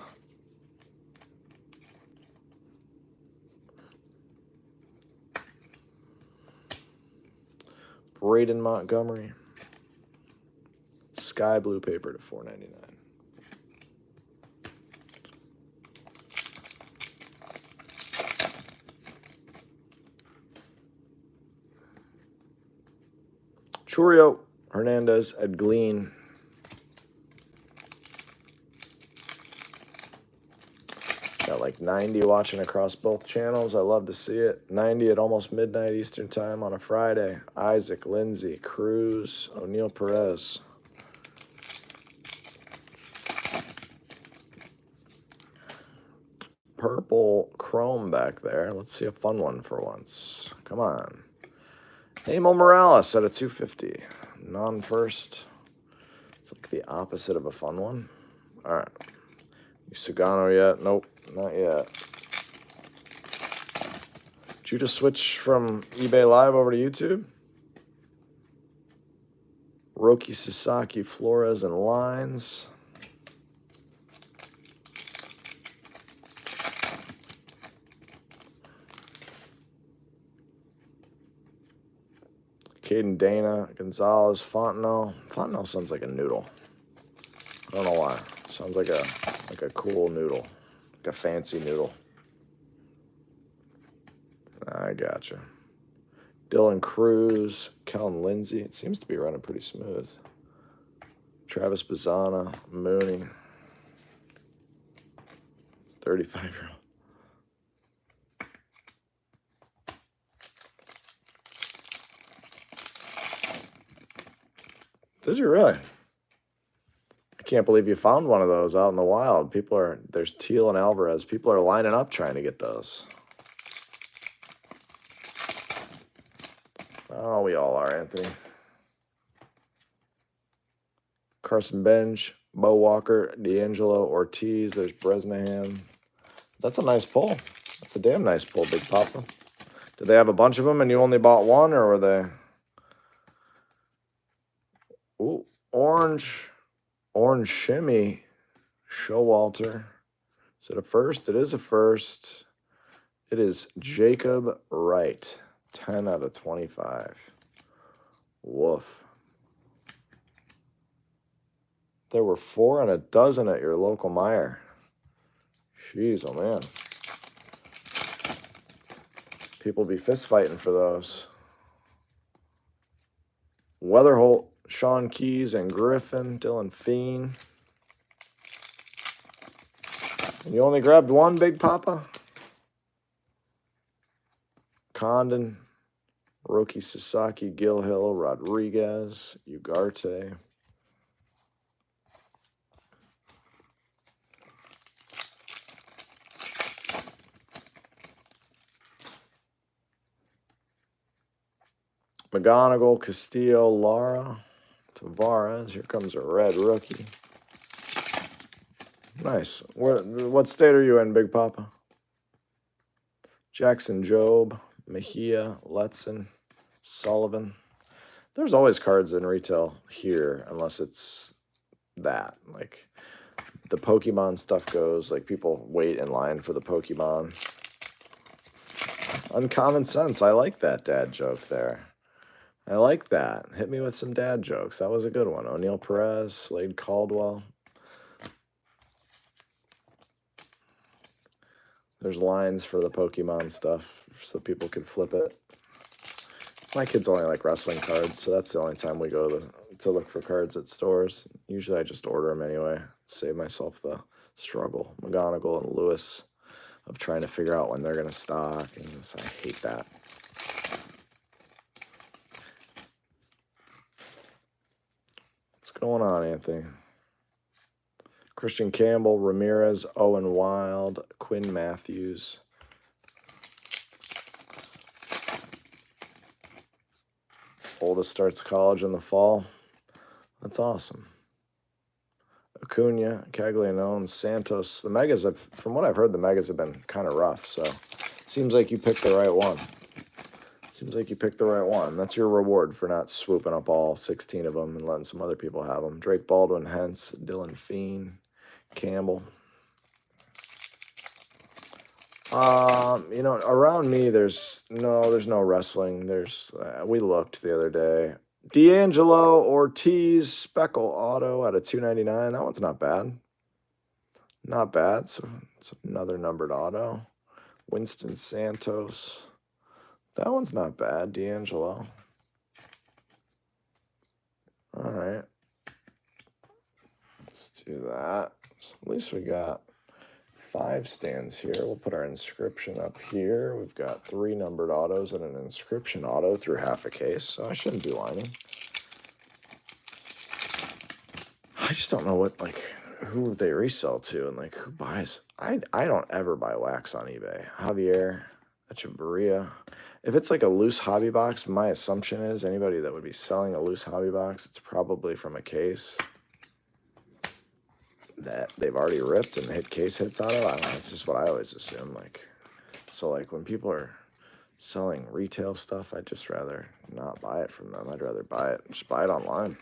Braden Montgomery. Sky blue paper to $4.99. Churio, Hernandez, Ed Glean. Got like 90 watching across both channels. I love to see it. 90 at almost midnight Eastern time on a Friday. Isaac, Lindsey, Cruz, O'Neal Perez. Purple chrome back there. Let's see a fun one for once. Come on. Emil Morales at a 250. Non-first. It's like the opposite of a fun one. All right. You Sugano yet? Nope, not yet. Did you just switch from eBay Live over to YouTube? Roki Sasaki, Flores, and Lines. Caden Dana, Gonzalez, Fontenot. Fontenot sounds like a noodle. I don't know why. Sounds like a cool noodle. Like a fancy noodle. I gotcha. Dylan Cruz, Kellen Lindsey. It seems to be running pretty smooth. Travis Bazzana, Mooney. 35-year-old. Did you really? I can't believe you found one of those out in the wild. There's Teal and Alvarez. People are lining up trying to get those. Oh, we all are, Anthony. Carson Bench, Bo Walker, D'Angelo Ortiz. There's Bresnahan. That's a nice pull. That's a damn nice pull, Big Papa. Did they have a bunch of them and you only bought one, or were they? Ooh, orange shimmy. Showalter. Is it a first? It is a first. It is Jacob Wright. 10 out of 25. Woof. There were 4 and a dozen at your local Meijer. Jeez, oh man. People be fist fighting for those. Weatherholt, Sean Keys, and Griffin, Dylan Feen. And you only grabbed one, Big Papa? Condon, Roki Sasaki, Gilhill, Rodriguez, Ugarte. McGonigal, Castillo, Lara, Tavares. Here comes a red rookie. Nice. What state are you in, Big Papa? Jackson, Job, Mejia, Letson, Sullivan. There's always cards in retail here, unless it's that. Like, the Pokemon stuff goes, like, people wait in line for the Pokemon. Uncommon sense. I like that dad joke there. I like that. Hit me with some dad jokes. That was a good one. O'Neal Perez, Slade Caldwell. There's lines for the Pokemon stuff so people could flip it. My kids only like wrestling cards, so that's the only time we go to look for cards at stores. Usually I just order them anyway, save myself the struggle. McGonigal and Lewis of trying to figure out when they're going to stock, and I hate that. What's going on, Anthony? Christian Campbell, Ramirez, Owen Wild, Quinn Matthews. Oldest starts college in the fall. That's awesome. Acuna, Caglianone, Santos. The Megas, from what I've heard, the Megas have been kind of rough, so seems like you picked the right one. Seems like you picked the right one. That's your reward for not swooping up all 16 of them and letting some other people have them. Drake Baldwin, Hentz, Dylan Fiend, Campbell. Around me, there's no wrestling. We looked the other day. D'Angelo Ortiz, Speckle Auto out of $2.99. That one's not bad. Not bad. So it's another numbered auto. Winston Santos. That one's not bad. D'Angelo. All right. Let's do that. So at least we got 5 stands here. We'll put our inscription up here. We've got 3 numbered autos and an inscription auto through half a case, so I shouldn't be whining. I just don't know who they resell to and who buys. I don't ever buy wax on eBay. Javier, Echeverria. If it's a loose hobby box, my assumption is anybody that would be selling a loose hobby box, it's probably from a case that they've already ripped and hit case hits out of. I don't know. It's just what I always assume. So when people are selling retail stuff, I'd just rather not buy it from them. I'd rather just buy it online.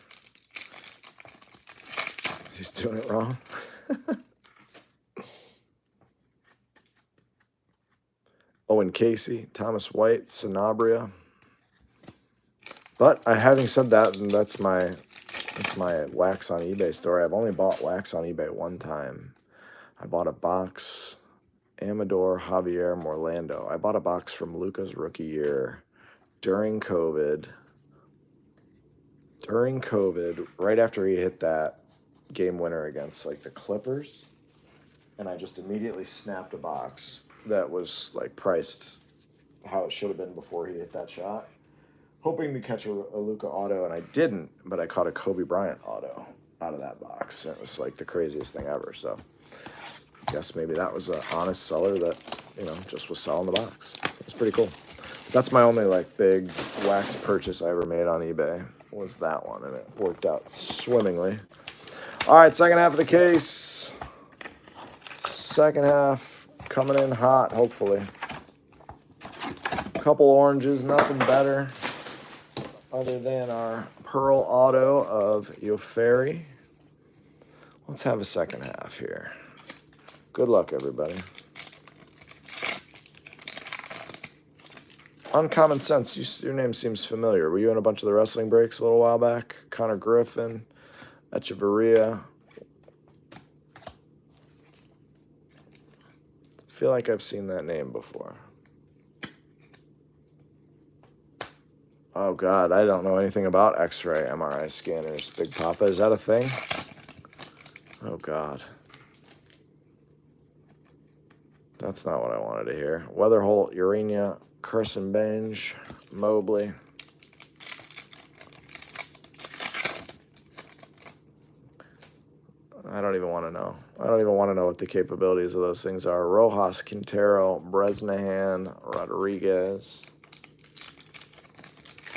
He's doing it wrong. Owen Casey, Thomas White, Sanabria. But having said that, that's my wax on eBay story. I've only bought wax on eBay one time. I bought a box, Amador, Javier, Morlando. I bought a box from Luca's rookie year during COVID. Right after he hit that game winner against the Clippers. And I just immediately snapped a box that was priced how it should have been before he hit that shot. Hoping to catch a Luka auto, and I didn't, but I caught a Kobe Bryant auto out of that box. And it was the craziest thing ever. So I guess maybe that was an honest seller that, just was selling the box. So it's pretty cool. That's my only big wax purchase I ever made on eBay was that one, and it worked out swimmingly. All right, second half of the case. Second half coming in hot, hopefully. Couple oranges, nothing better other than our Pearl Auto of Yoferi. Let's have a second half here. Good luck, everybody. Uncommon Sense, your name seems familiar. Were you in a bunch of the wrestling breaks a little while back? Connor Griffin, Echeverria. I feel like I've seen that name before. Oh, God, I don't know anything about X-ray MRI scanners. Big Papa, is that a thing? Oh, God. That's not what I wanted to hear. Weatherholt, Urania, Carson Benj, Mobley. I don't even want to know. I don't even want to know what the capabilities of those things are. Rojas, Quintero, Bresnahan, Rodriguez.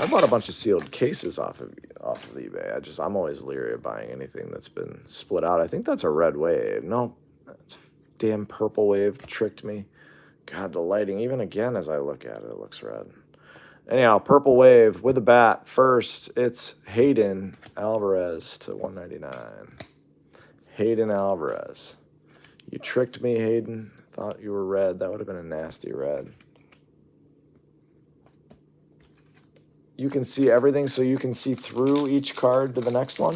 I bought a bunch of sealed cases off of eBay. I'm always leery of buying anything that's been split out. I think that's a red wave. No, that's damn purple wave tricked me. God, the lighting, even again as I look at it, it looks red. Anyhow, purple wave with a bat. First, it's Hayden Alvarez to 199. Hayden Alvarez. You tricked me, Hayden. Thought you were red. That would have been a nasty red. You can see everything, so you can see through each card to the next one.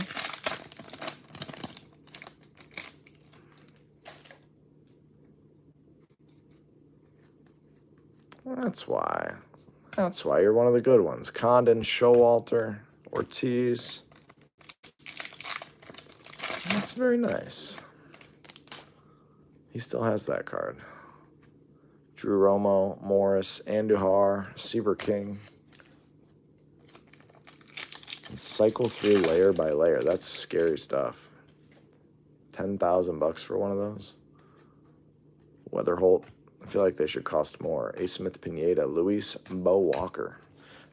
That's why. That's why you're one of the good ones. Condon, Showalter, Ortiz. That's very nice. He still has that card. Drew Romo, Morris, Andujar, Seaver King. And cycle through layer by layer. That's scary stuff. $10,000 for one of those. Weatherholt. I feel like they should cost more. A. Smith Pineda, Luis Bo Walker.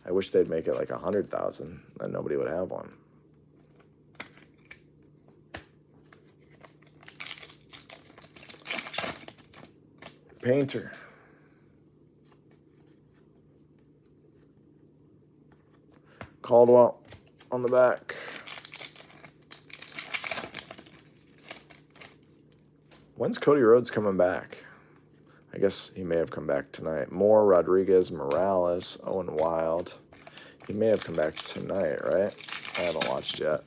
I wish they'd make it like 100,000, then nobody would have one. Painter. Caldwell on the back. When's Cody Rhodes coming back? I guess he may have come back tonight. Moore, Rodriguez, Morales, Owen Wild. He may have come back tonight, right? I haven't watched yet.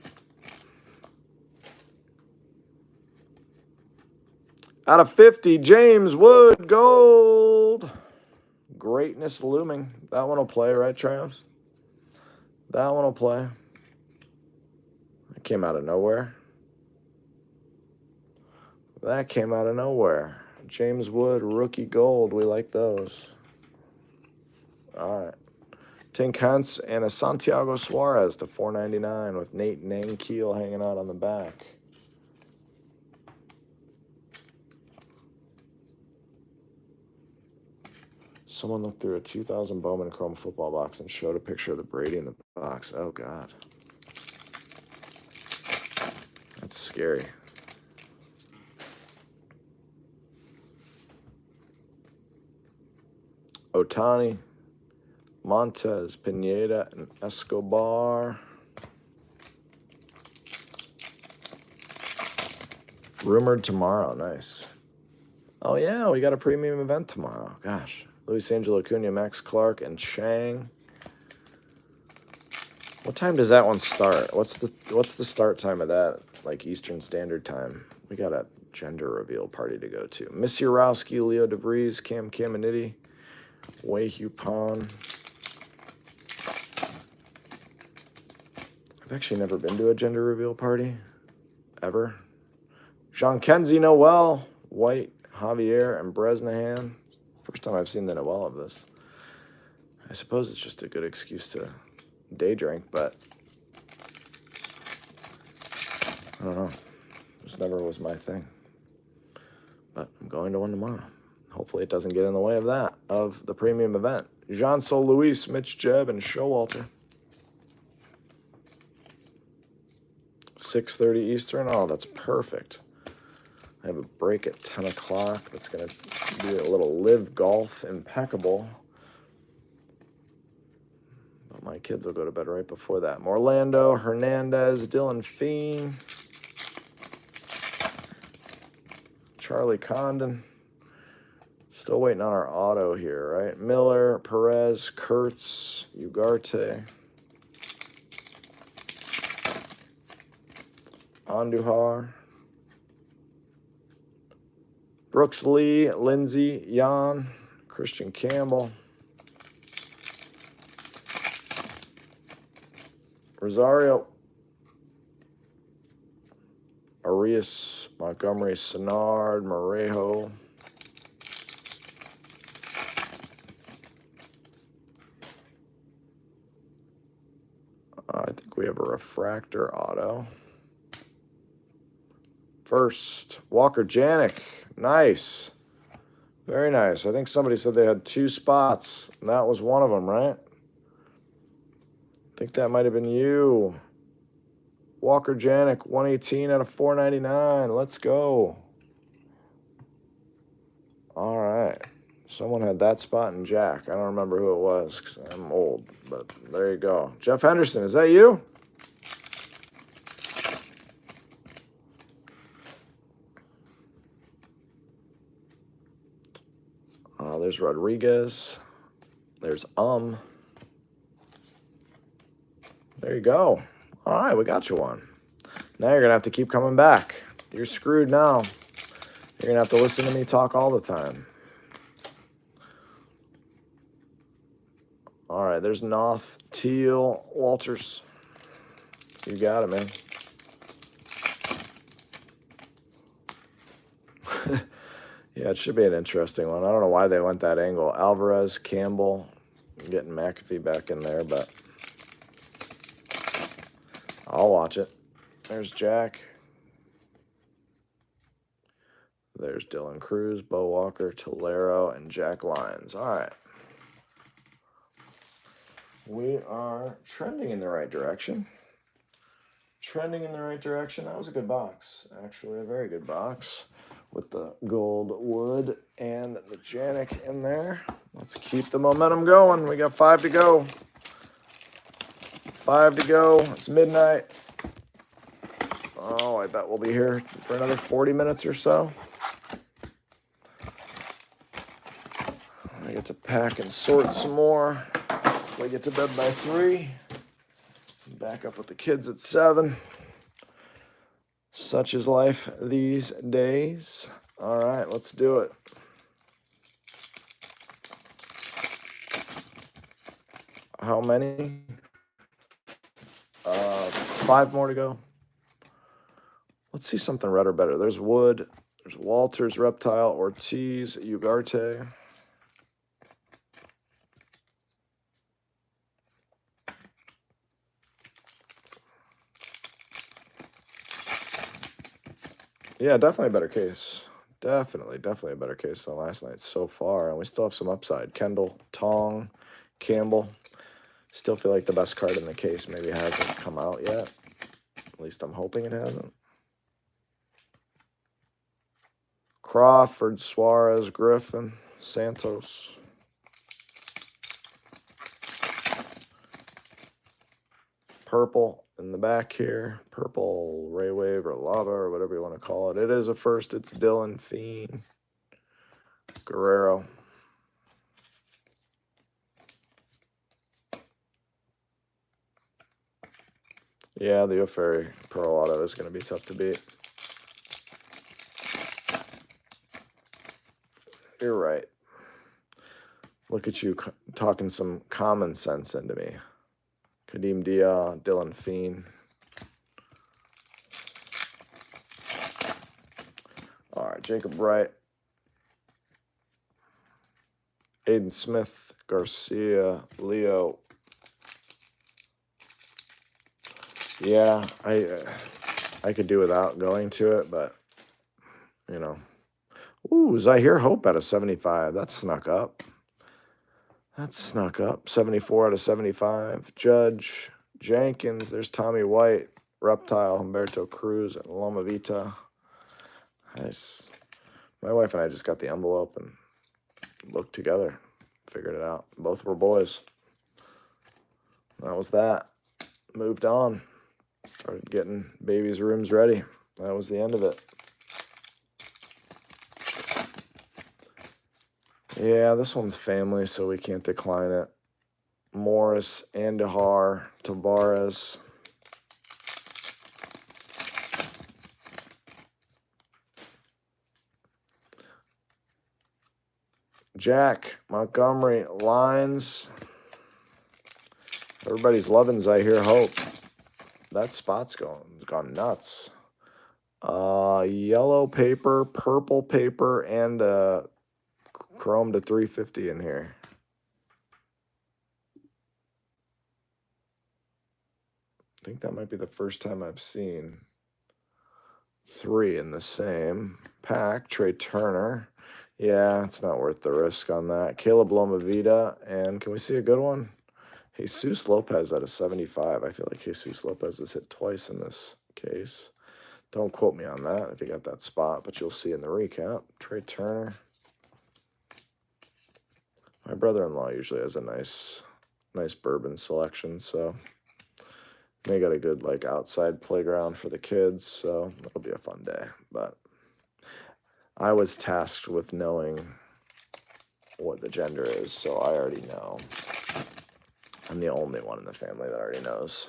Out of 50, James Wood, gold. Greatness looming. That one will play, right, Travis? That one will play. It came out of nowhere. That came out of nowhere. James Wood, rookie gold. We like those. All right. Tink Hence and a Santiago Suarez to $4.99 with Nate Nankeel hanging out on the back. Someone looked through a 2000 Bowman Chrome football box and showed a picture of the Brady in the box. Oh, God. That's scary. Otani, Montez, Pineda, and Escobar. Rumored tomorrow. Nice. Oh, yeah, we got a premium event tomorrow. Gosh. Luis Angelo Acuna, Max Clark, and Chang. What time does that one start? What's the start time of that? Like Eastern Standard Time. We got a gender reveal party to go to. Miss Urowski, Leo DeVries, Cam Caminiti, Wei Hu Pon. I've actually never been to a gender reveal party. Ever. Jean Kenzie Noel, White, Javier, and Bresnahan. First time I've seen the Noel of this. I suppose it's just a good excuse to day drink, but I don't know. This never was my thing. But I'm going to one tomorrow. Hopefully it doesn't get in the way of that, of the premium event. Jean Sol Luis, Mitch Jebb, and Showalter. 6:30 Eastern. Oh, that's perfect. I have a break at 10 o'clock. That's going to be a little live golf impeccable. But my kids will go to bed right before that. Orlando, Hernandez, Dylan Feen, Charlie Condon. Still waiting on our auto here, right? Miller, Perez, Kurtz, Ugarte, Andujar, Brooks Lee, Lindsey, Jan, Christian Campbell, Rosario, Arias, Montgomery, Senard, Morejo, I think we have a refractor auto. First, Walker Janik. Nice. Very nice. I think somebody said they had 2 spots, and that was one of them, right? I think that might have been you. Walker Janik, 118 out of 499. Let's go. All right. Someone had that spot in Jack. I don't remember who it was because I'm old, but there you go. Jeff Henderson, is that you? There's Rodriguez. There's There you go. All right, we got you one. Now you're going to have to keep coming back. You're screwed now. You're going to have to listen to me talk all the time. All right, there's Noth, Teal, Walters. You got it, man. Yeah, it should be an interesting one. I don't know why they went that angle. Alvarez, Campbell. I'm getting McAfee back in there, but I'll watch it. There's Jack. There's Dylan Cruz, Bo Walker, Tolero, and Jack Lyons. All right. We are trending in the right direction. Trending in the right direction. That was a good box. Actually, a very good box with the gold wood and the Janik in there. Let's keep the momentum going. We got 5 to go. 5 to go. It's midnight. Oh, I bet we'll be here for another 40 minutes or so. I get to pack and sort some more. We get to bed by 3. Back up with the kids at 7. Such is life these days. All right, let's do it. How many? 5 more to go. Let's see something red or better. There's Wood. There's Walters, Reptile, Ortiz, Ugarte. Yeah, definitely a better case. Definitely a better case than last night so far. And we still have some upside. Kendall, Tong, Campbell. Still feel like the best card in the case maybe hasn't come out yet. At least I'm hoping it hasn't. Crawford, Suarez, Griffin, Santos. Purple in the back here. Purple Ray Wave or Lava or whatever you want to call it. It is a first. It's Dylan Fiend. Guerrero. Yeah, the O'Ferry Pearl Auto is going to be tough to beat. You're right. Look at you talking some common sense into me. Kadeem Dia, Dylan Fiend. All right, Jacob Wright. Aiden Smith, Garcia, Leo. Yeah, I could do without going to it, but, you know. Ooh, Zahir Hope out of 75. That snuck up. 74 out of 75. Judge, Jenkins. There's Tommy White, Reptile, Humberto Cruz, and Loma Vita. My wife and I just got the envelope and looked together. Figured it out. Both were boys. That was that. Moved on. Started getting babies' rooms ready. That was the end of it. Yeah, this one's family, so we can't decline it. Morris, Andahar, Tavares. Jack, Montgomery, Lines. Everybody's loving Zahir Hope. That spot's gone nuts. Yellow paper, purple paper, and chrome to 350 in here. I think that might be the first time I've seen 3 in the same pack. Trey Turner. Yeah, it's not worth the risk on that. Caleb Lomavita. And can we see a good one? Jesus Lopez at a 75. I feel like Jesus Lopez has hit twice in this case. Don't quote me on that if you got that spot, but you'll see in the recap. Trey Turner. My brother-in-law usually has a nice bourbon selection, so they got a good like outside playground for the kids, so it'll be a fun day. But I was tasked with knowing what the gender is, so I already know. I'm the only one in the family that already knows.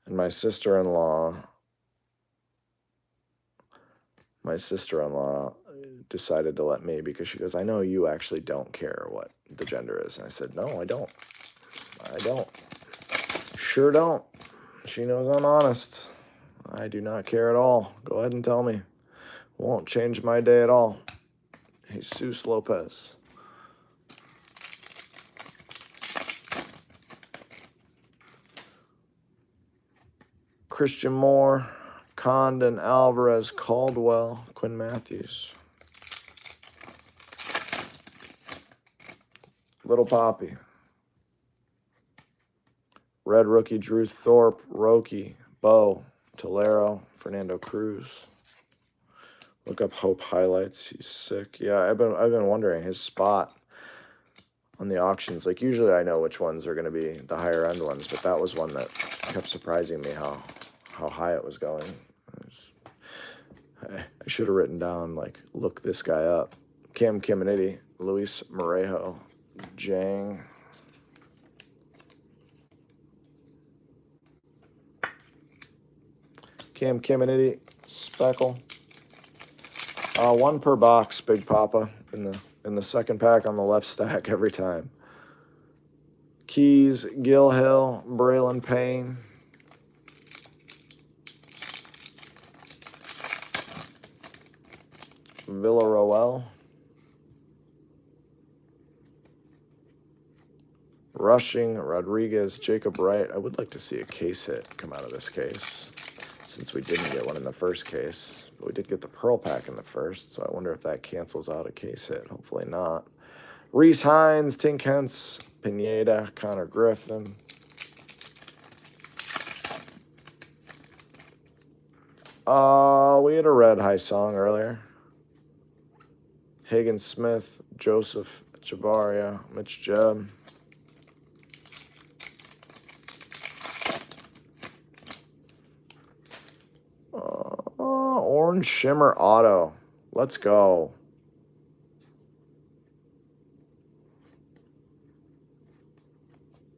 And my sister-in-law decided to let me because she goes, I know you actually don't care what the gender is. And I said, no, I don't. Sure don't. She knows I'm honest. I do not care at all. Go ahead and tell me. Won't change my day at all. Jesus Lopez. Christian Moore, Condon, Alvarez, Caldwell, Quinn Matthews. Little Poppy. Red rookie, Drew Thorpe, Roki, Bo, Tolero, Fernando Cruz. Look up Hope highlights. He's sick. Yeah, I've been wondering his spot on the auctions. Like usually I know which ones are going to be the higher end ones, but that was one that kept surprising me how high it was going. I should have written down like look this guy up. Cam Kiminiti, Luis Morejo, Jang. Cam Kiminiti, Speckle. One per box, Big Papa, in the second pack on the left stack every time. Keys, Gil Hill, Braylon Payne. Villaroel. Rushing, Rodriguez, Jacob Wright. I would like to see a case hit come out of this case, since we didn't get one in the first case. But we did get the Pearl Pack in the first, so I wonder if that cancels out a case hit. Hopefully not. Reese Hines, Tink Hence, Pineda, Connor Griffin. We had a red high song earlier. Hagen Smith, Joseph Chavaria, Mitch Jebb. Orange Shimmer Auto. Let's go.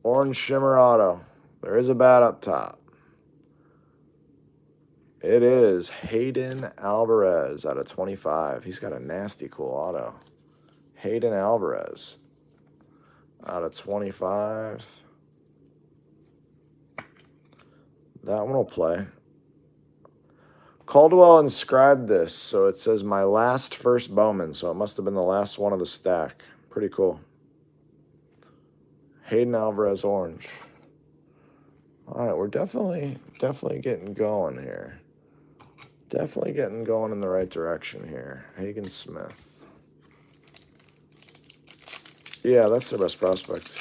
Orange Shimmer Auto. There is a bat up top. It is Hayden Alvarez out of 25. He's got a nasty cool auto. Hayden Alvarez out of 25. That one will play. Caldwell inscribed this, so it says my last first Bowman, so it must have been the last one of the stack. Pretty cool. Hayden Alvarez orange. All right, we're definitely getting going here. Definitely getting going in the right direction here. Hagen Smith. Yeah, that's their best prospect.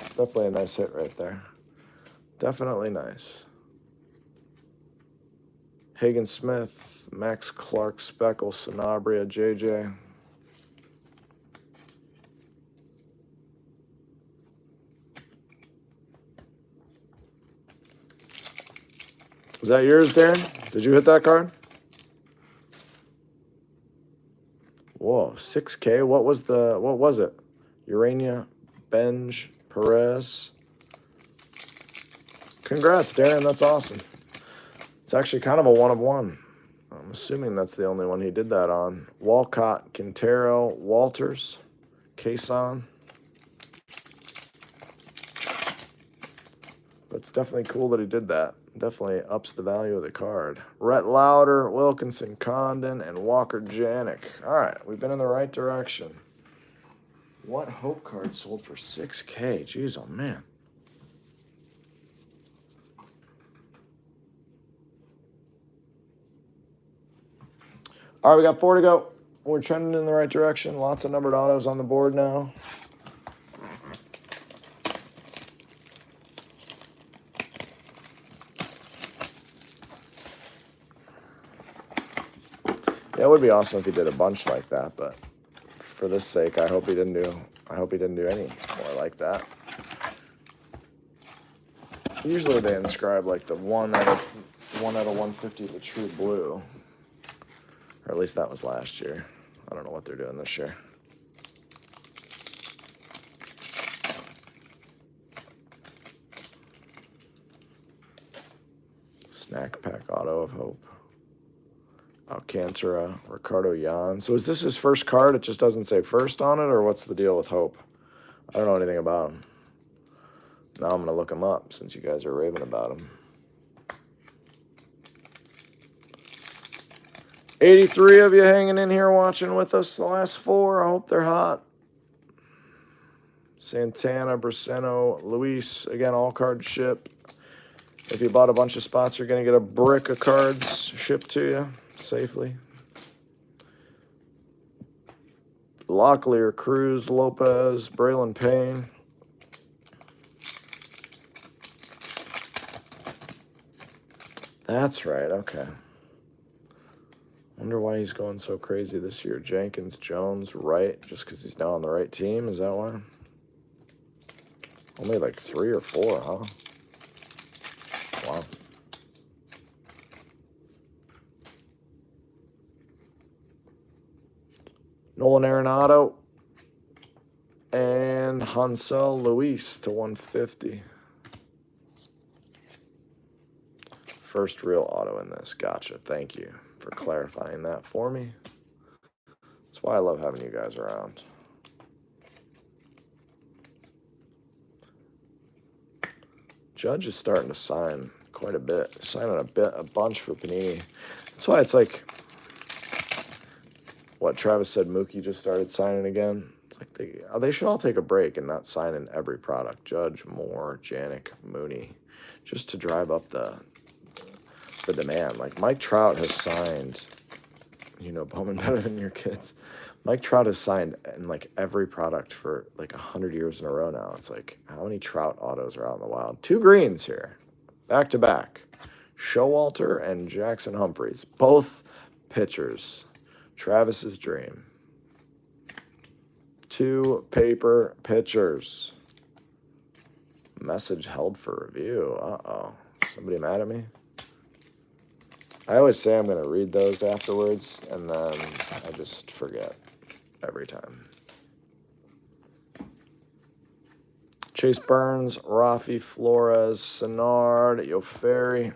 Definitely a nice hit right there. Definitely nice. Hagen Smith, Max Clark, Speckle, Sanabria, JJ. Is that yours, Darren? Did you hit that card? Whoa, 6K. What was it? Urania, Benj, Perez. Congrats, Darren. That's awesome. It's actually kind of a one of one. I'm assuming that's the only one he did that on. Walcott, Quintero, Walters, Cason. But it's definitely cool that he did that. Definitely ups the value of the card. Rhett Lauder, Wilkinson, Condon, and Walker Janik. All right, we've been in the right direction. What Hope card sold for 6K? Jeez, oh man. All right, we got 4 to go. We're trending in the right direction. Lots of numbered autos on the board now. Yeah, it would be awesome if he did a bunch like that, but for this sake, I hope he didn't do any more like that. Usually they inscribe like the 1 out of 150 the true blue. Or at least that was last year. I don't know what they're doing this year. Snack pack auto of hope. Alcantara, Ricardo Yan. So is this his first card? It just doesn't say first on it, or what's the deal with Hope? I don't know anything about him. Now I'm going to look him up since you guys are raving about him. 83 of you hanging in here watching with us the last 4. I hope they're hot. Santana, Braceno, Luis. Again, all cards shipped. If you bought a bunch of spots, you're going to get a brick of cards shipped to you safely. Locklear, Cruz, Lopez, Braylon Payne. That's right, okay. Wonder why he's going so crazy this year. Jenkins, Jones, Wright, just because he's now on the right team? Is that why? Only like 3 or 4, huh? Wow. Nolan Arenado and Hansel Luis to 150. First real auto in this. Gotcha. Thank you for clarifying that for me. That's why I love having you guys around. Judge is starting to sign quite a bit. Signing a bunch for Panini. That's why it's like what Travis said. Mookie just started signing again. It's like they should all take a break and not sign in every product. Judge, Moore, Janik, Mooney, just to drive up the demand. Like Mike Trout has signed. You know Bowman better than your kids. Mike Trout has signed in like every product for like 100 years in a row now. It's like, how many Trout autos are out in the wild? 2 greens here, back to back. Showalter and Jackson Humphreys, both pitchers. Travis's dream. 2 paper pitchers. Message held for review. Uh-oh. Somebody mad at me? I always say I'm going to read those afterwards, and then I just forget every time. Chase Burns, Rafi Flores, Senard, Yoferi.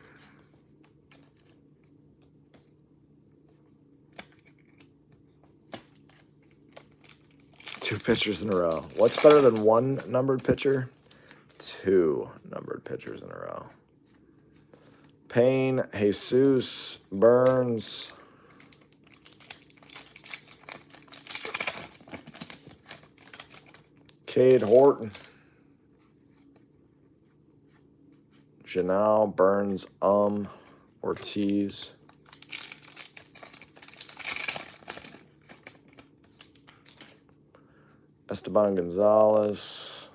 Two pitchers in a row. What's better than 1 numbered pitcher? 2 numbered pitchers in a row. Payne, Jesus, Burns. Cade Horton. Janelle, Burns, Ortiz. Esteban Gonzalez.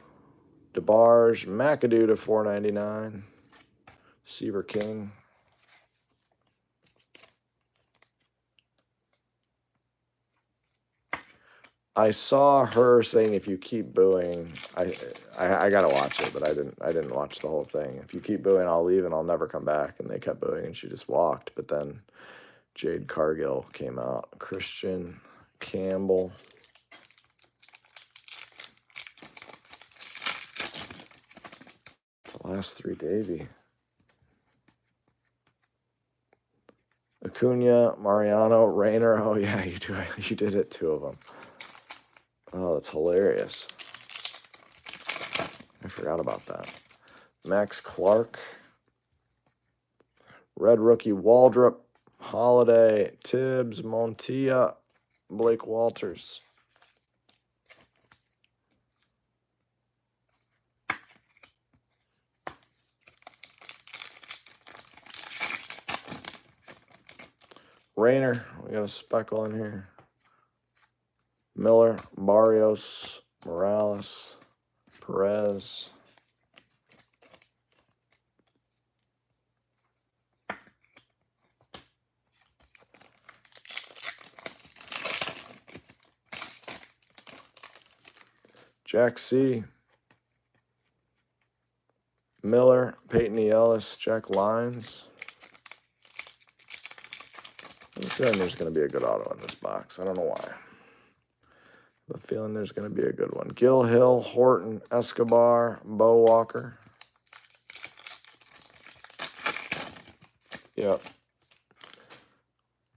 DeBarge, McAdoo to 499. Seaver King. I saw her saying if you keep booing, I gotta watch it, but I didn't watch the whole thing. If you keep booing, I'll leave and I'll never come back. And they kept booing and she just walked. But then Jade Cargill came out. Christian Campbell. The last 3 Davey. Acuna, Mariano, Rayner. Oh yeah, you did it, 2 of them. Oh, that's hilarious. I forgot about that. Max Clark. Red rookie Waldrop. Holiday. Tibbs. Montilla. Blake Walters. Rayner. We got a speckle in here. Miller, Barrios, Morales, Perez. Jack C. Miller, Peyton E. Ellis, Jack Lyons. I'm feeling there's going to be a good auto in this box. I don't know why. I have a feeling there's going to be a good one. Gil Hill, Horton, Escobar, Bo Walker. Yep.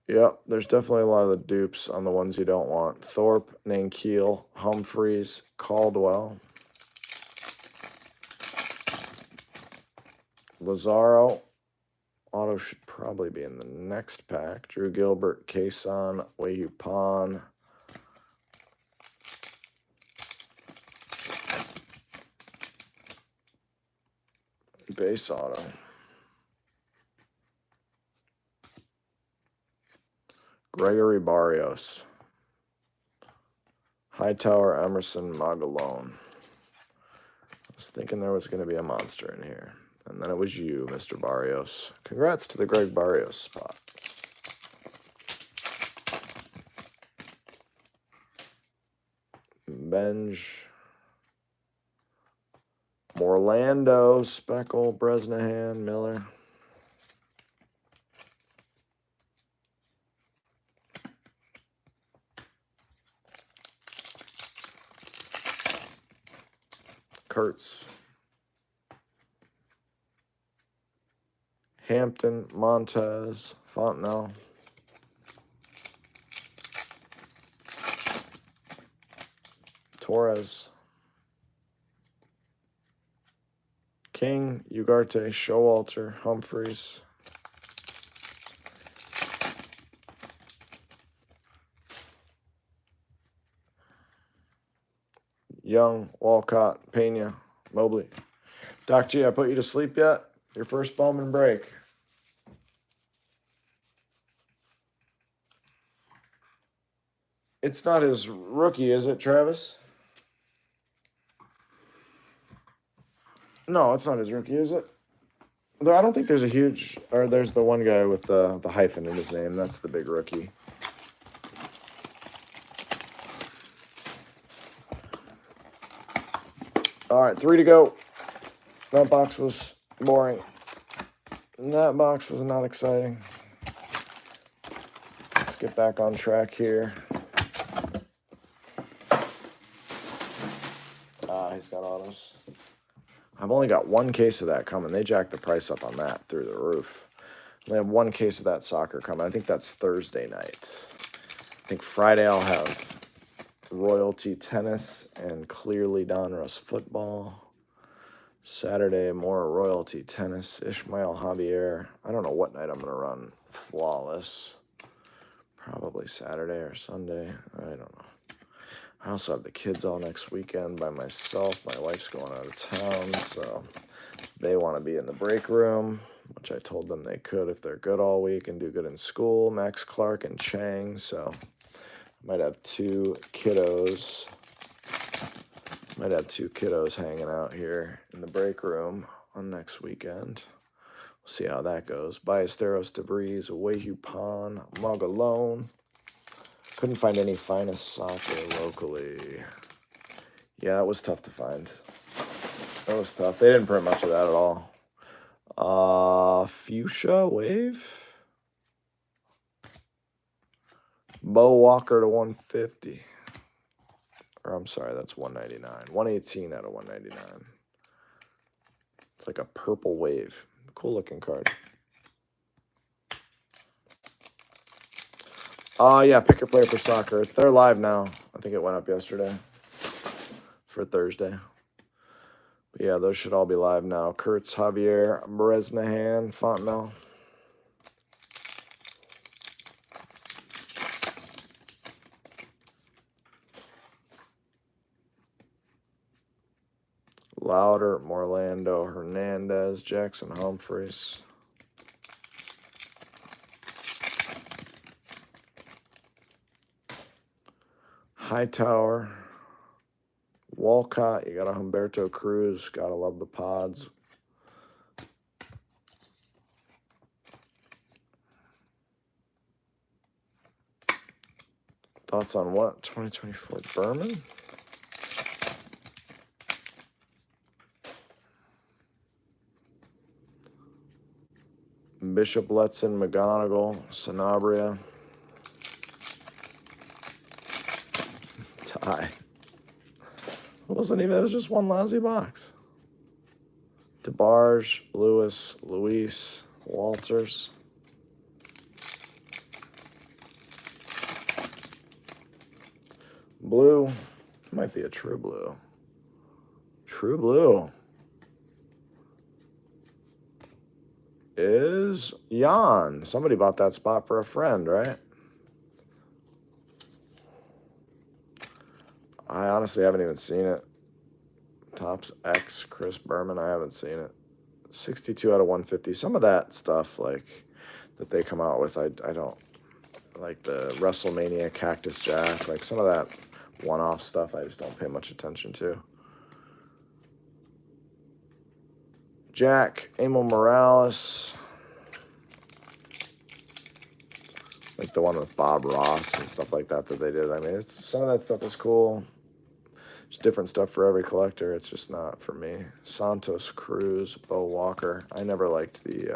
Yep, there's definitely a lot of the dupes on the ones you don't want. Thorpe, Nankiel, Humphreys, Caldwell. Lazaro. Auto should probably be in the next pack. Drew Gilbert, Kason, Wei Pan. Base auto. Gregory Barrios. Hightower, Emerson, Magalone. I was thinking there was going to be a monster in here. And then it was you, Mr. Barrios. Congrats to the Greg Barrios spot. Benj. Orlando, Speckle, Bresnahan, Miller. Kurtz. Hampton, Montez, Fontenelle. Torres. King, Ugarte, Showalter, Humphreys. Young, Walcott, Pena, Mobley. Doc G, I put you to sleep yet? Your first Bowman break. It's not his rookie, is it, Travis? No, it's not his rookie, is it? Though I don't think there's a huge... Or there's the one guy with the hyphen in his name. That's the big rookie. All right, 3 to go. That box was boring. That box was not exciting. Let's get back on track here. He's got autos. I've only got one case of that coming. They jacked the price up on that through the roof. I have one case of that soccer coming. I think that's Thursday night. I think Friday I'll have Royalty Tennis and Clearly Donruss Football. Saturday, more Royalty Tennis. Ishmael Javier. I don't know what night I'm going to run Flawless. Probably Saturday or Sunday. I don't know. I also have the kids all next weekend by myself. My wife's going out of town, so they want to be in the break room, which I told them they could if they're good all week and do good in school. Max Clark and Chang, so I might have two kiddos. Hanging out here in the break room on next weekend. We'll see how that goes. Ballesteros, Debris, Wei Pan, Magalone. Couldn't find any finest soccer locally. Yeah, it was tough to find. That was tough. They didn't print much of that at all. Fuchsia Wave. Bo Walker to 150. Or I'm sorry, that's 199. 118 out of 199. It's like a purple wave. Cool looking card. Yeah, pick your player for soccer. They're live now. I think it went up yesterday for Thursday. But yeah, those should all be live now. Kurtz, Javier, Bresnahan, Fontenelle. Louder, Orlando, Hernandez, Jackson Humphreys. Hightower, Walcott, you got a Humberto Cruz, gotta love the pods. Thoughts on what? 2024 Berman? Bishop Letson, McGonigal, Sanabria. Tie. It wasn't even, it was just one lousy box. DeBarge, Lewis, Luis, Walters. Blue. Might be a true blue. True blue. Is Jan. Somebody bought that spot for a friend, right? I honestly haven't even seen it. Topps X, Chris Berman. I haven't seen it. 62 out of 150. Some of that stuff, like, that they come out with, I don't. Like the WrestleMania Cactus Jack. Like, some of that one-off stuff I just don't pay much attention to. Jack, Emil Morales. Like the one with Bob Ross and stuff like that they did. I mean, some of that stuff is cool. There's different stuff for every collector. It's just not for me. Santos Cruz, Bo Walker. I never liked the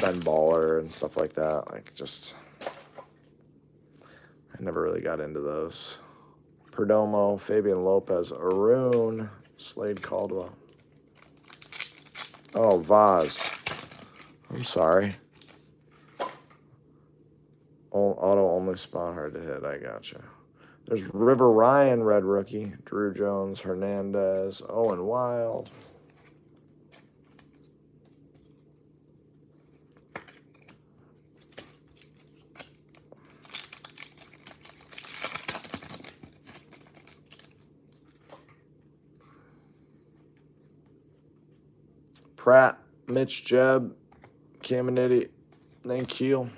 Ben Baller and stuff like that. Like, just, I never really got into those. Perdomo, Fabian Lopez, Arun, Slade Caldwell. Oh, Vaz. I'm sorry. Auto only spot, hard to hit. I gotcha. There's River Ryan, red rookie. Drew Jones, Hernandez, Owen Wild. Pratt, Mitch Jebb, Caminiti, Nate Keel.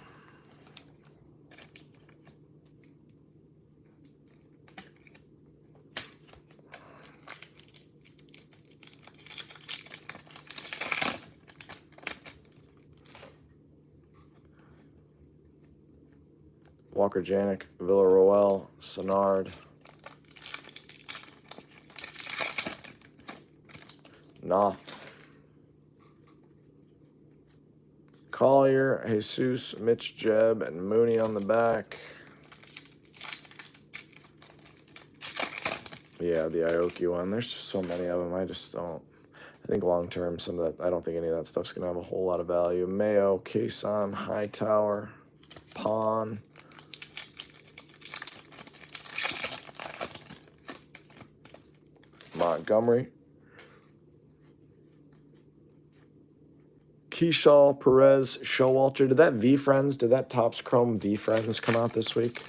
Walker Janik, Villaroel, Senard. Noth. Collier, Jesus, Mitch Jebb, and Mooney on the back. Yeah, the Aoki one. There's just so many of them. I just don't. I think long term, some of that, I don't think any of that stuff's going to have a whole lot of value. Mayo, Kason, Hightower, Pawn. Montgomery. Keyshaw, Perez, Showalter. Did that Topps Chrome V Friends come out this week?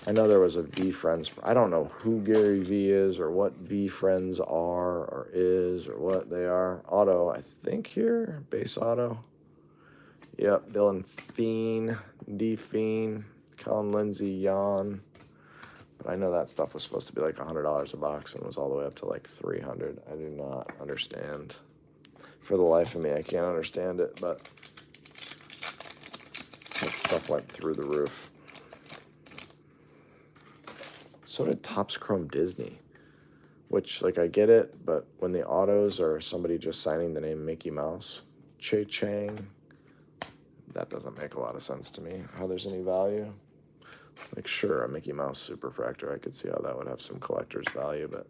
I know there was a V Friends. I don't know who Gary V is or what V Friends are or is or what they are. Auto, I think here. Base auto. Yep, Dylan Fiend, D Fiend, Colin Lindsay, Jan. But I know that stuff was supposed to be like $100 a box and was all the way up to like $300. I do not understand. For the life of me, I can't understand it, but that stuff went through the roof. So did Topps Chrome Disney, which, like, I get it, but when the autos are somebody just signing the name Mickey Mouse, Che Chang, that doesn't make a lot of sense to me, how there's any value. Like, sure, a Mickey Mouse Superfractor, I could see how that would have some collector's value, but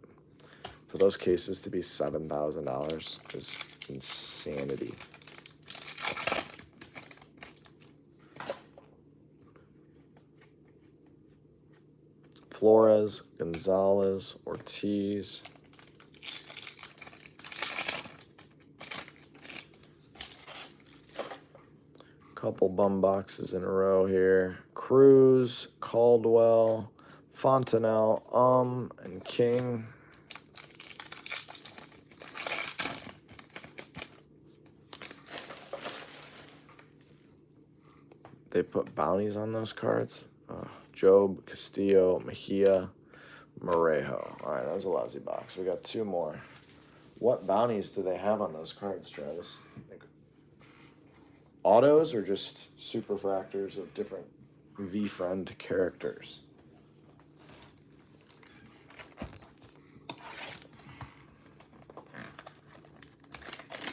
for those cases to be $7,000 is insanity. Flores, Gonzalez, Ortiz. Couple bum boxes in a row here. Cruz, Caldwell, Fontenelle, and King. They put bounties on those cards. Job, Castillo, Mejia, Morejo. All right, that was a lousy box. We got two more. What bounties do they have on those cards, Travis? Like autos or just superfractors of different V-Friend characters?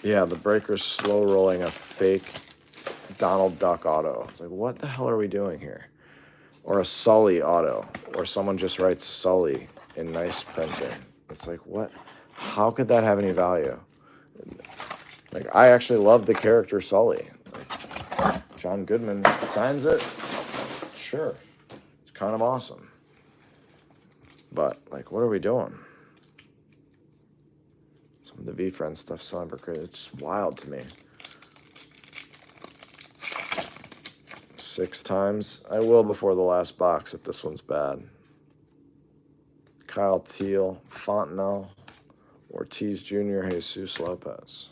Yeah, the breaker's slow rolling a fake Donald Duck auto. It's like, what the hell are we doing here? Or a Sully auto, or someone just writes Sully in nice printing. It's like, what? How could that have any value? Like, I actually love the character Sully. Like, John Goodman signs it. Sure, it's kind of awesome. But like, what are we doing? Some of the V-Friend stuff selling for crazy. It's wild to me. 6 times. I will before the last box if this one's bad. Kyle Teal, Fontenelle, Ortiz Jr., Jesus Lopez.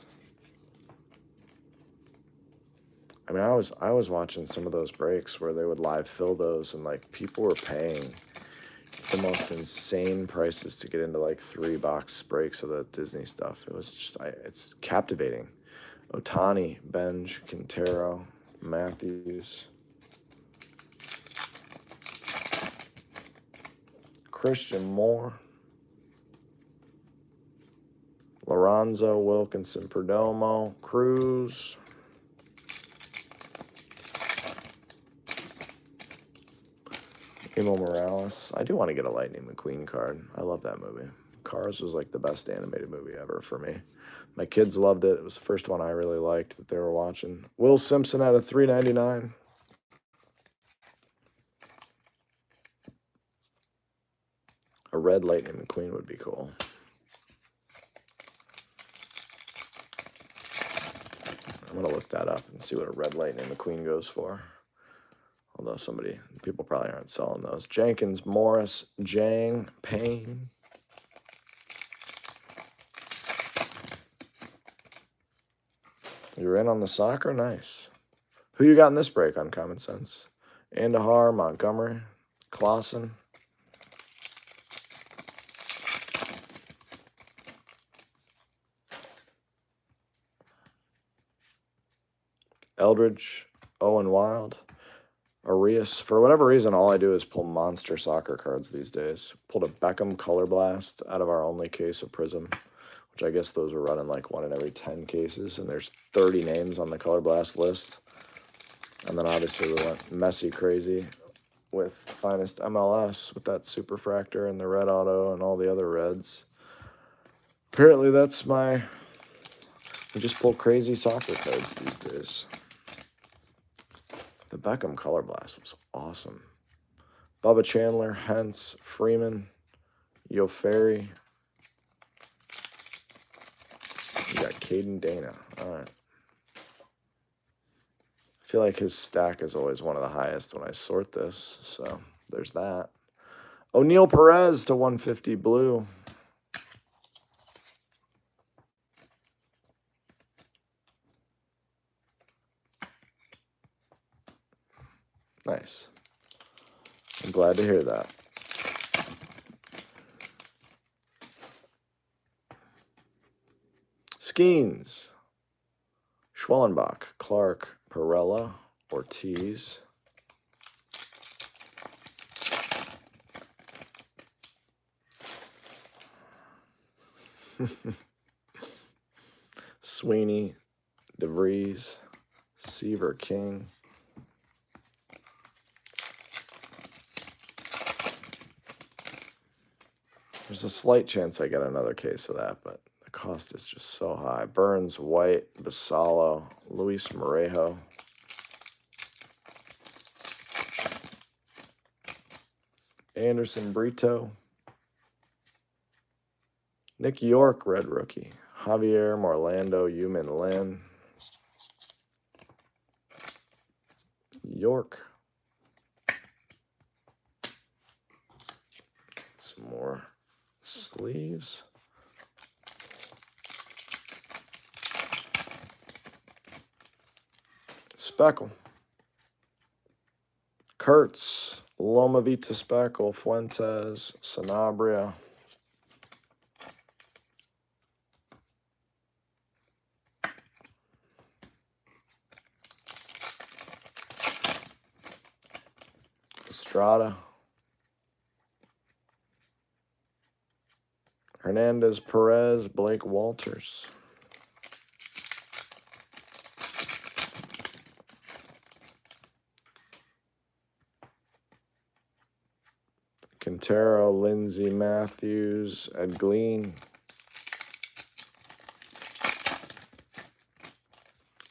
I mean, I was watching some of those breaks where they would live fill those, and like people were paying the most insane prices to get into like 3-box breaks of the Disney stuff. It was just, it's captivating. Otani, Benj, Quintero, Matthews, Christian Moore, Lorenzo, Wilkinson, Perdomo, Cruz, Emo Morales. I do want to get a Lightning McQueen card. I love that movie. Cars was like the best animated movie ever for me. My kids loved it. It was the first one I really liked that they were watching. Will Simpson at a $3.99. A red Lightning McQueen would be cool. I'm going to look that up and see what a red Lightning McQueen goes for. Although people probably aren't selling those. Jenkins, Morris, Jang, Payne. You're in on the soccer? Nice. Who you got in this break on Common Sense? Andahar, Montgomery, Clausen. Eldridge, Owen Wild, Arias. For whatever reason, all I do is pull monster soccer cards these days. Pulled a Beckham Color Blast out of our only case of Prism, which I guess those were running like 1 in every 10 cases, and there's 30 names on the Color Blast list. And then obviously we went Messi crazy with Finest MLS with that Superfractor and the red auto and all the other reds. Apparently that's we just pull crazy soccer cards these days. The Beckham Color Blast was awesome. Bubba Chandler, Hentz, Freeman, Yo Ferry. You got Caden Dana. All right. I feel like his stack is always one of the highest when I sort this, so there's that. O'Neal Perez to 150 blue. Nice. I'm glad to hear that. Skeens. Schwellenbach, Clark, Perella, Ortiz. Sweeney, DeVries, Seaver King. There's a slight chance I get another case of that, but the cost is just so high. Burns, White, Basalo, Luis Morejo. Anderson Brito. Nick York, red rookie. Javier Morlando, Yumin Lin. York. Some more sleeves. Speckle. Kurtz. Loma Vita Speckle. Fuentes. Sanabria. Estrada. Hernandez, Perez, Blake Walters. Montero, Lindsey Matthews, Ed Glean,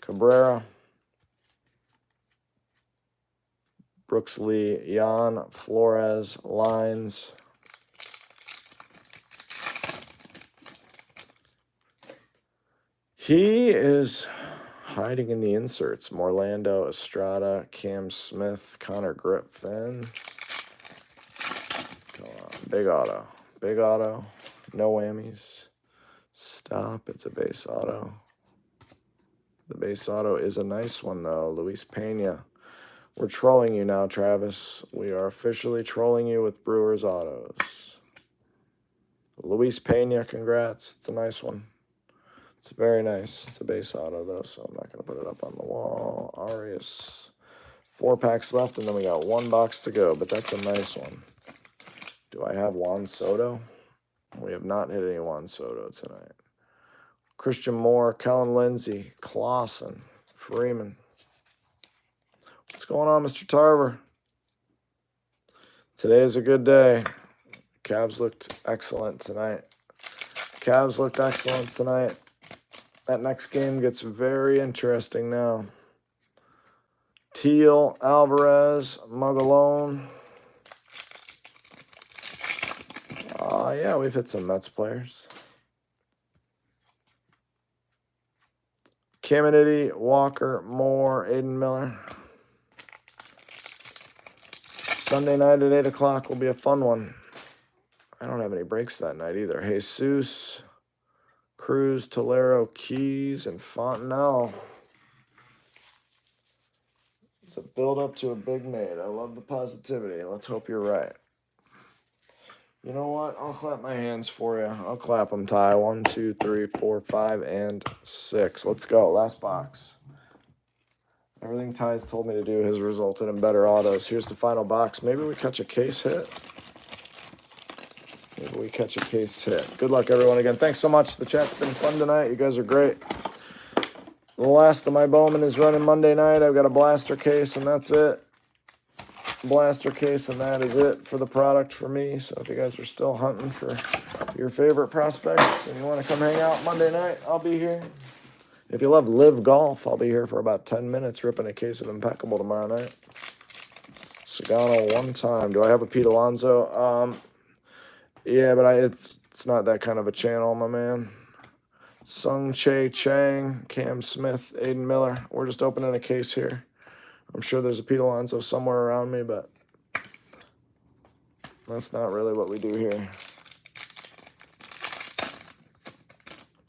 Cabrera, Brooks Lee, Jan, Flores, Lines, he is hiding in the inserts. Morlando, Estrada, Cam Smith, Connor Griffin. Come on, big auto. Big auto. No whammies. Stop. It's a base auto. The base auto is a nice one, though. Luis Pena. We're trolling you now, Travis. We are officially trolling you with Brewers autos. Luis Pena, congrats. It's a nice one. It's very nice. It's a base auto, though, so I'm not going to put it up on the wall. Arias. 4 packs left, and then we got 1 box to go, but that's a nice one. Do I have Juan Soto? We have not hit any Juan Soto tonight. Christian Moore, Kellen Lindsey, Clausen, Freeman. What's going on, Mr. Tarver? Today is a good day. Cavs looked excellent tonight. Cavs looked excellent tonight. That next game gets very interesting now. Teal, Alvarez, Magalone. Yeah, we've hit some Mets players. Caminiti, Walker, Moore, Aiden Miller. Sunday night at 8 o'clock will be a fun one. I don't have any breaks that night either. Jesus, Cruz, Tolero, Keys, and Fontenelle. It's a build-up to a big maid. I love the positivity. Let's hope you're right. You know what? I'll clap my hands for you. I'll clap them, Ty. 1, 2, 3, 4, 5, and 6. Let's go. Last box. Everything Ty's told me to do has resulted in better autos. Here's the final box. Maybe we catch a case hit. Maybe we catch a case hit. Good luck, everyone. Again, thanks so much. The chat's been fun tonight. You guys are great. The last of my Bowman is running Monday night. I've got a blaster case, and that's it. Blaster case, and that is it for the product for me. So if you guys are still hunting for your favorite prospects and you want to come hang out Monday night, I'll be here. If you love live golf, I'll be here for about 10 minutes ripping a case of Impeccable tomorrow night. Sagano 1 time. Do I have a Pete Alonso? Yeah, but it's not that kind of a channel, my man. Sung Che Chang, Cam Smith, Aiden Miller. We're just opening a case here. I'm sure there's a Pete Alonso somewhere around me, but that's not really what we do here.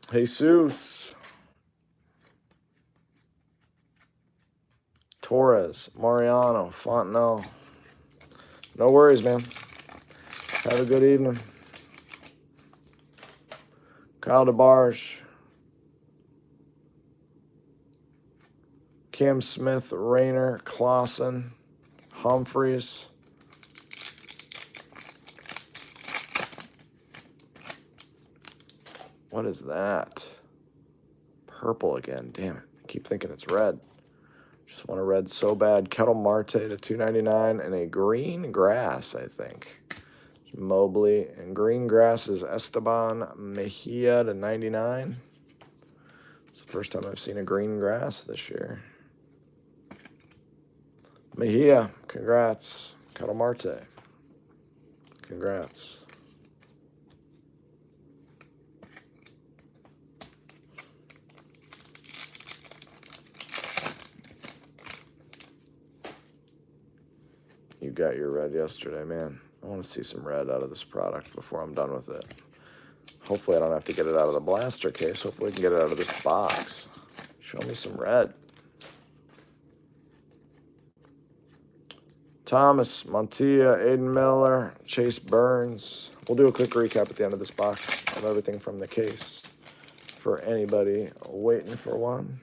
Jesus. Torres, Mariano, Fontenelle. No worries, man. Have a good evening. Kyle DeBarge. Cam Smith, Rayner, Clausen, Humphreys. What is that? Purple again. Damn it. I keep thinking it's red. Just want a red so bad. Kettle Marte to $2.99 and a green grass, I think. Mobley. And green grass is Esteban Mejia to $99. It's the first time I've seen a green grass this year. Mejia, congrats. Kettle Marte, congrats. You got your red yesterday, man. I want to see some red out of this product before I'm done with it. Hopefully I don't have to get it out of the blaster case. Hopefully we can get it out of this box. Show me some red. Thomas, Montilla, Aiden Miller, Chase Burns. We'll do a quick recap at the end of this box of everything from the case for anybody waiting for one.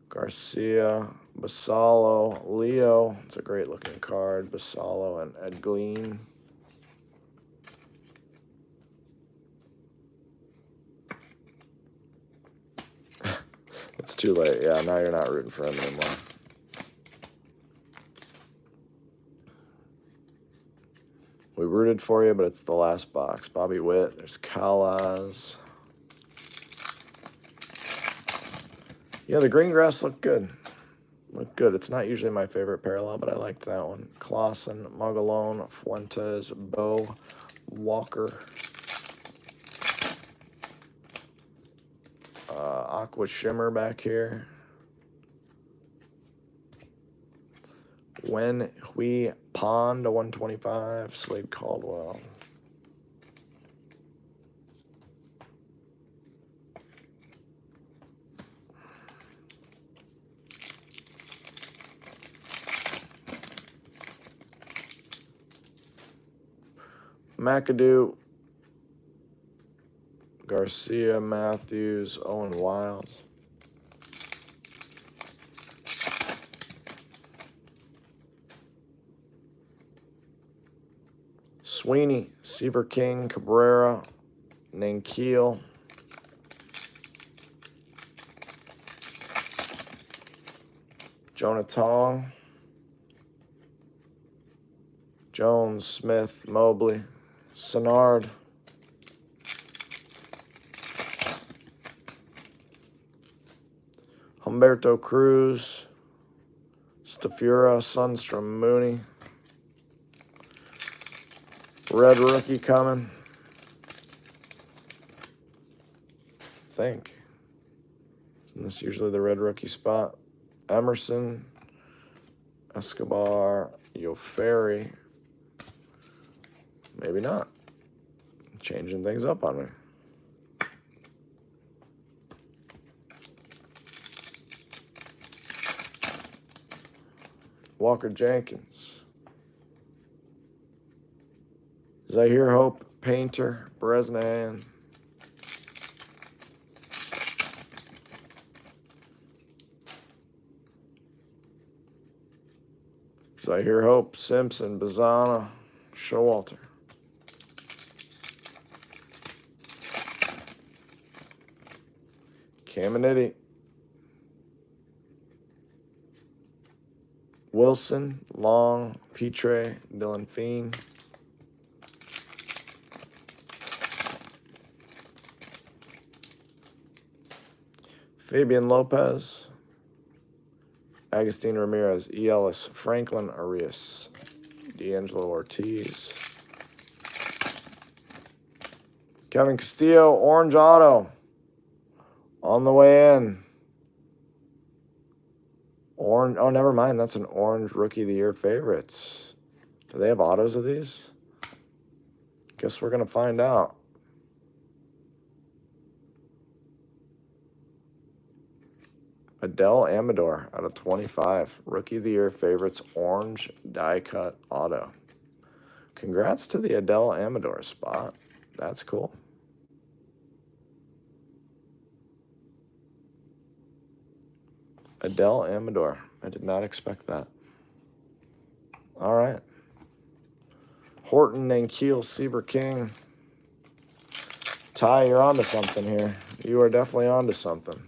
Garcia, Basallo, Leo. It's a great looking card. Basallo and Ed Glean. It's too late. Yeah, now you're not rooting for him anymore. We We rooted for you, but it's the last box. Bobby Witt. There's Calaz. Yeah, the green grass looked good. Looked good. It's not usually my favorite parallel, but I liked that one. Clausen, Magalone, Fuentes, Bo, Walker. Aqua Shimmer back here. Wen Hui Pond to 125. Slade Caldwell. McAdoo. Garcia, Matthews, Owen Wild. Sweeney, Seaver King, Cabrera, Nankeel. Jonah Tong. Jones, Smith, Mobley, Sennard. Humberto Cruz, Stafura, Sundstrom, Mooney. Red rookie coming. I think. Isn't this usually the red rookie spot? Emerson, Escobar, Yoferi. Maybe not. Changing things up on me. Walker Jenkins. Zahir Hope, Painter, Bresnan. Zahir Hope, Simpson, Bazana, Showalter. Caminiti. Wilson, Long, Petre, Dylan Fiend. Fabian Lopez. Agustin Ramirez, E. Ellis, Franklin Arias, D'Angelo Ortiz. Kevin Castillo, Orange Auto. On the way in. Orange. Oh, never mind. That's an orange Rookie of the Year favorites. Do they have autos of these? Guess we're going to find out. Adele Amador out of 25. Rookie of the Year favorites, orange die cut auto. Congrats to the Adele Amador spot. That's cool. Adele Amador. I did not expect that. All right. Horton and Keel, Seaver King. Ty, you're onto something here. You are definitely onto something.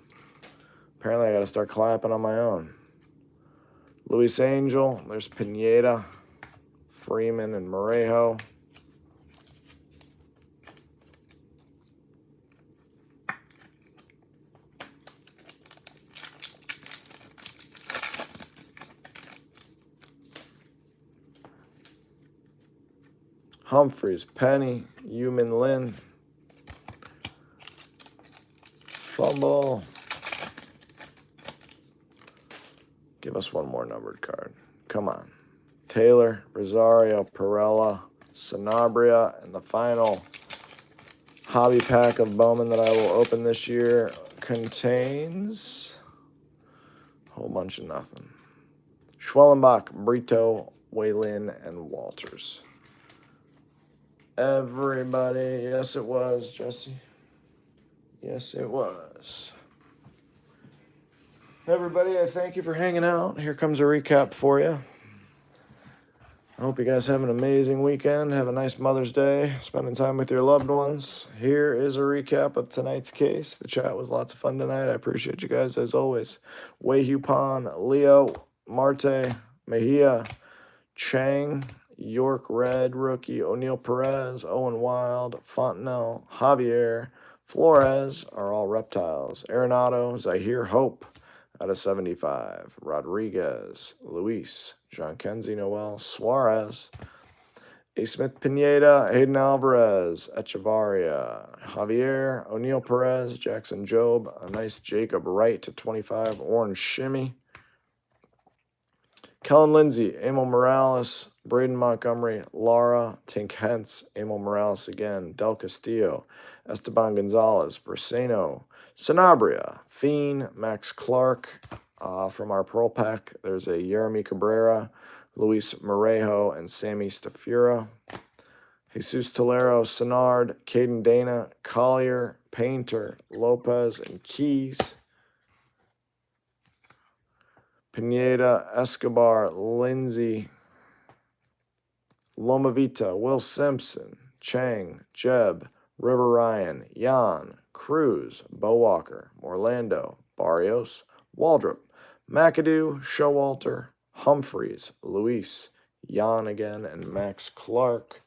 Apparently, I got to start clapping on my own. Luis Angel. There's Pineda, Freeman, and Morejo. Humphreys, Penny, Yumin Lin. Fumble. Give us one more numbered card. Come on. Taylor, Rosario, Perella, Sanabria, and the final hobby pack of Bowman that I will open this year contains a whole bunch of nothing. Schwellenbach, Brito, Waylin, and Walters. Everybody, yes it was, Jesse. Yes it was. Everybody, I thank you for hanging out. Here comes a recap for you. I hope you guys have an amazing weekend. Have a nice Mother's Day, spending time with your loved ones. Here is a recap of tonight's case. The chat was lots of fun tonight. I appreciate you guys as always. Wei Hu Pan, Leo, Marte, Mejia, Chang, York Red rookie, O'Neal Perez, Owen Wild, Fontenelle, Javier, Flores are all reptiles. Arenado, Zahir Hope out of 75. Rodriguez, Luis, Jean Kenzie Noel, Suarez, A. Smith Pineda, Hayden Alvarez, Echevarria, Javier, O'Neal Perez, Jackson Jobe, a nice Jacob Wright to 25, Orange Shimmy. Kellen Lindsay, Emil Morales, Braden Montgomery, Lara, Tink Hentz, Emil Morales again, Del Castillo, Esteban Gonzalez, Braceno, Sanabria, Fiend, Max Clark. From our Pearl Pack, there's a Jeremy Cabrera, Luis Morejo, and Sammy Stafura. Jesus Tolero, Senard, Caden Dana, Collier, Painter, Lopez, and Keys. Pineda, Escobar, Lindsay, Lomavita, Will Simpson, Chang, Jeb, River Ryan, Jan, Cruz, Bo Walker, Orlando, Barrios, Waldrop, McAdoo, Showalter, Humphreys, Luis, Jan again, and Max Clark.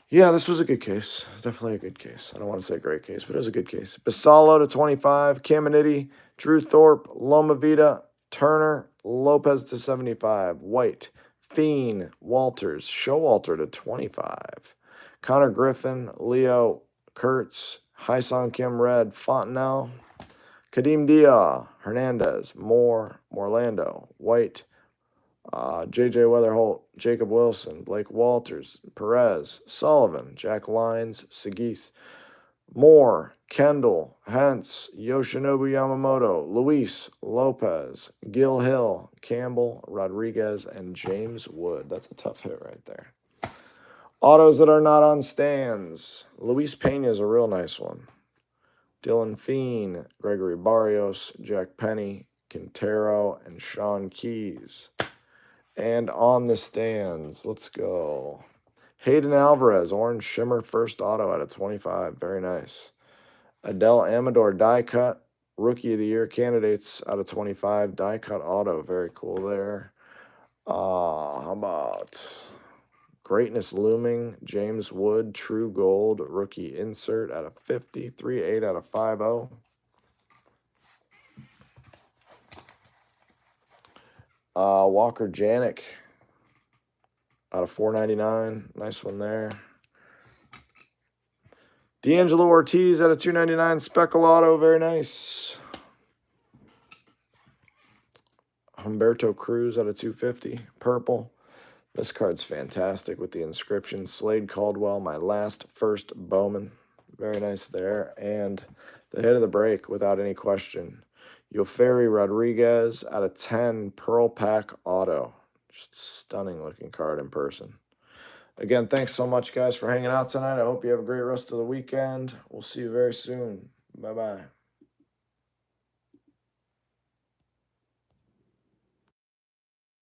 Yeah, this was a good case. Definitely a good case. I don't want to say great case, but it was a good case. Basalo to 25, Caminiti, Drew Thorpe, Lomavita, Turner, Lopez to 75, White, Fiend, Walters, Showalter to 25, Connor Griffin, Leo, Kurtz, Hyson Kim Red, Fontenelle, Kadeem Dia, Hernandez, Moore, Morlando, White, J.J. Weatherholt, Jacob Wilson, Blake Walters, Perez, Sullivan, Jack Lyons, Sagis, Moore, Kendall, Hentz, Yoshinobu Yamamoto, Luis, Lopez, Gil Hill, Campbell, Rodriguez, and James Wood. That's a tough hit right there. Autos that are not on stands. Luis Pena is a real nice one. Dylan Fiend, Gregory Barrios, Jack Penny, Quintero, and Sean Keys. And on the stands, let's go. Hayden Alvarez, Orange Shimmer, first auto out of 25. Very nice. Adele Amador, die cut, Rookie of the Year candidates out of 25. Die cut auto, very cool there. How about Greatness Looming, James Wood, True Gold, rookie insert out of 50. 3-8 out of 50. Walker Janik out of 499. Nice one there. D'Angelo Ortiz out of 299. Speckle auto. Very nice. Humberto Cruz out of 250. Purple. This card's fantastic with the inscription. Slade Caldwell, my first Bowman. Very nice there. And the hit of the break without any question. Yoferi Rodriguez out of 10, Pearl Pack Auto. Just stunning looking card in person. Again, thanks so much, guys, for hanging out tonight. I hope you have a great rest of the weekend. We'll see you very soon. Bye-bye.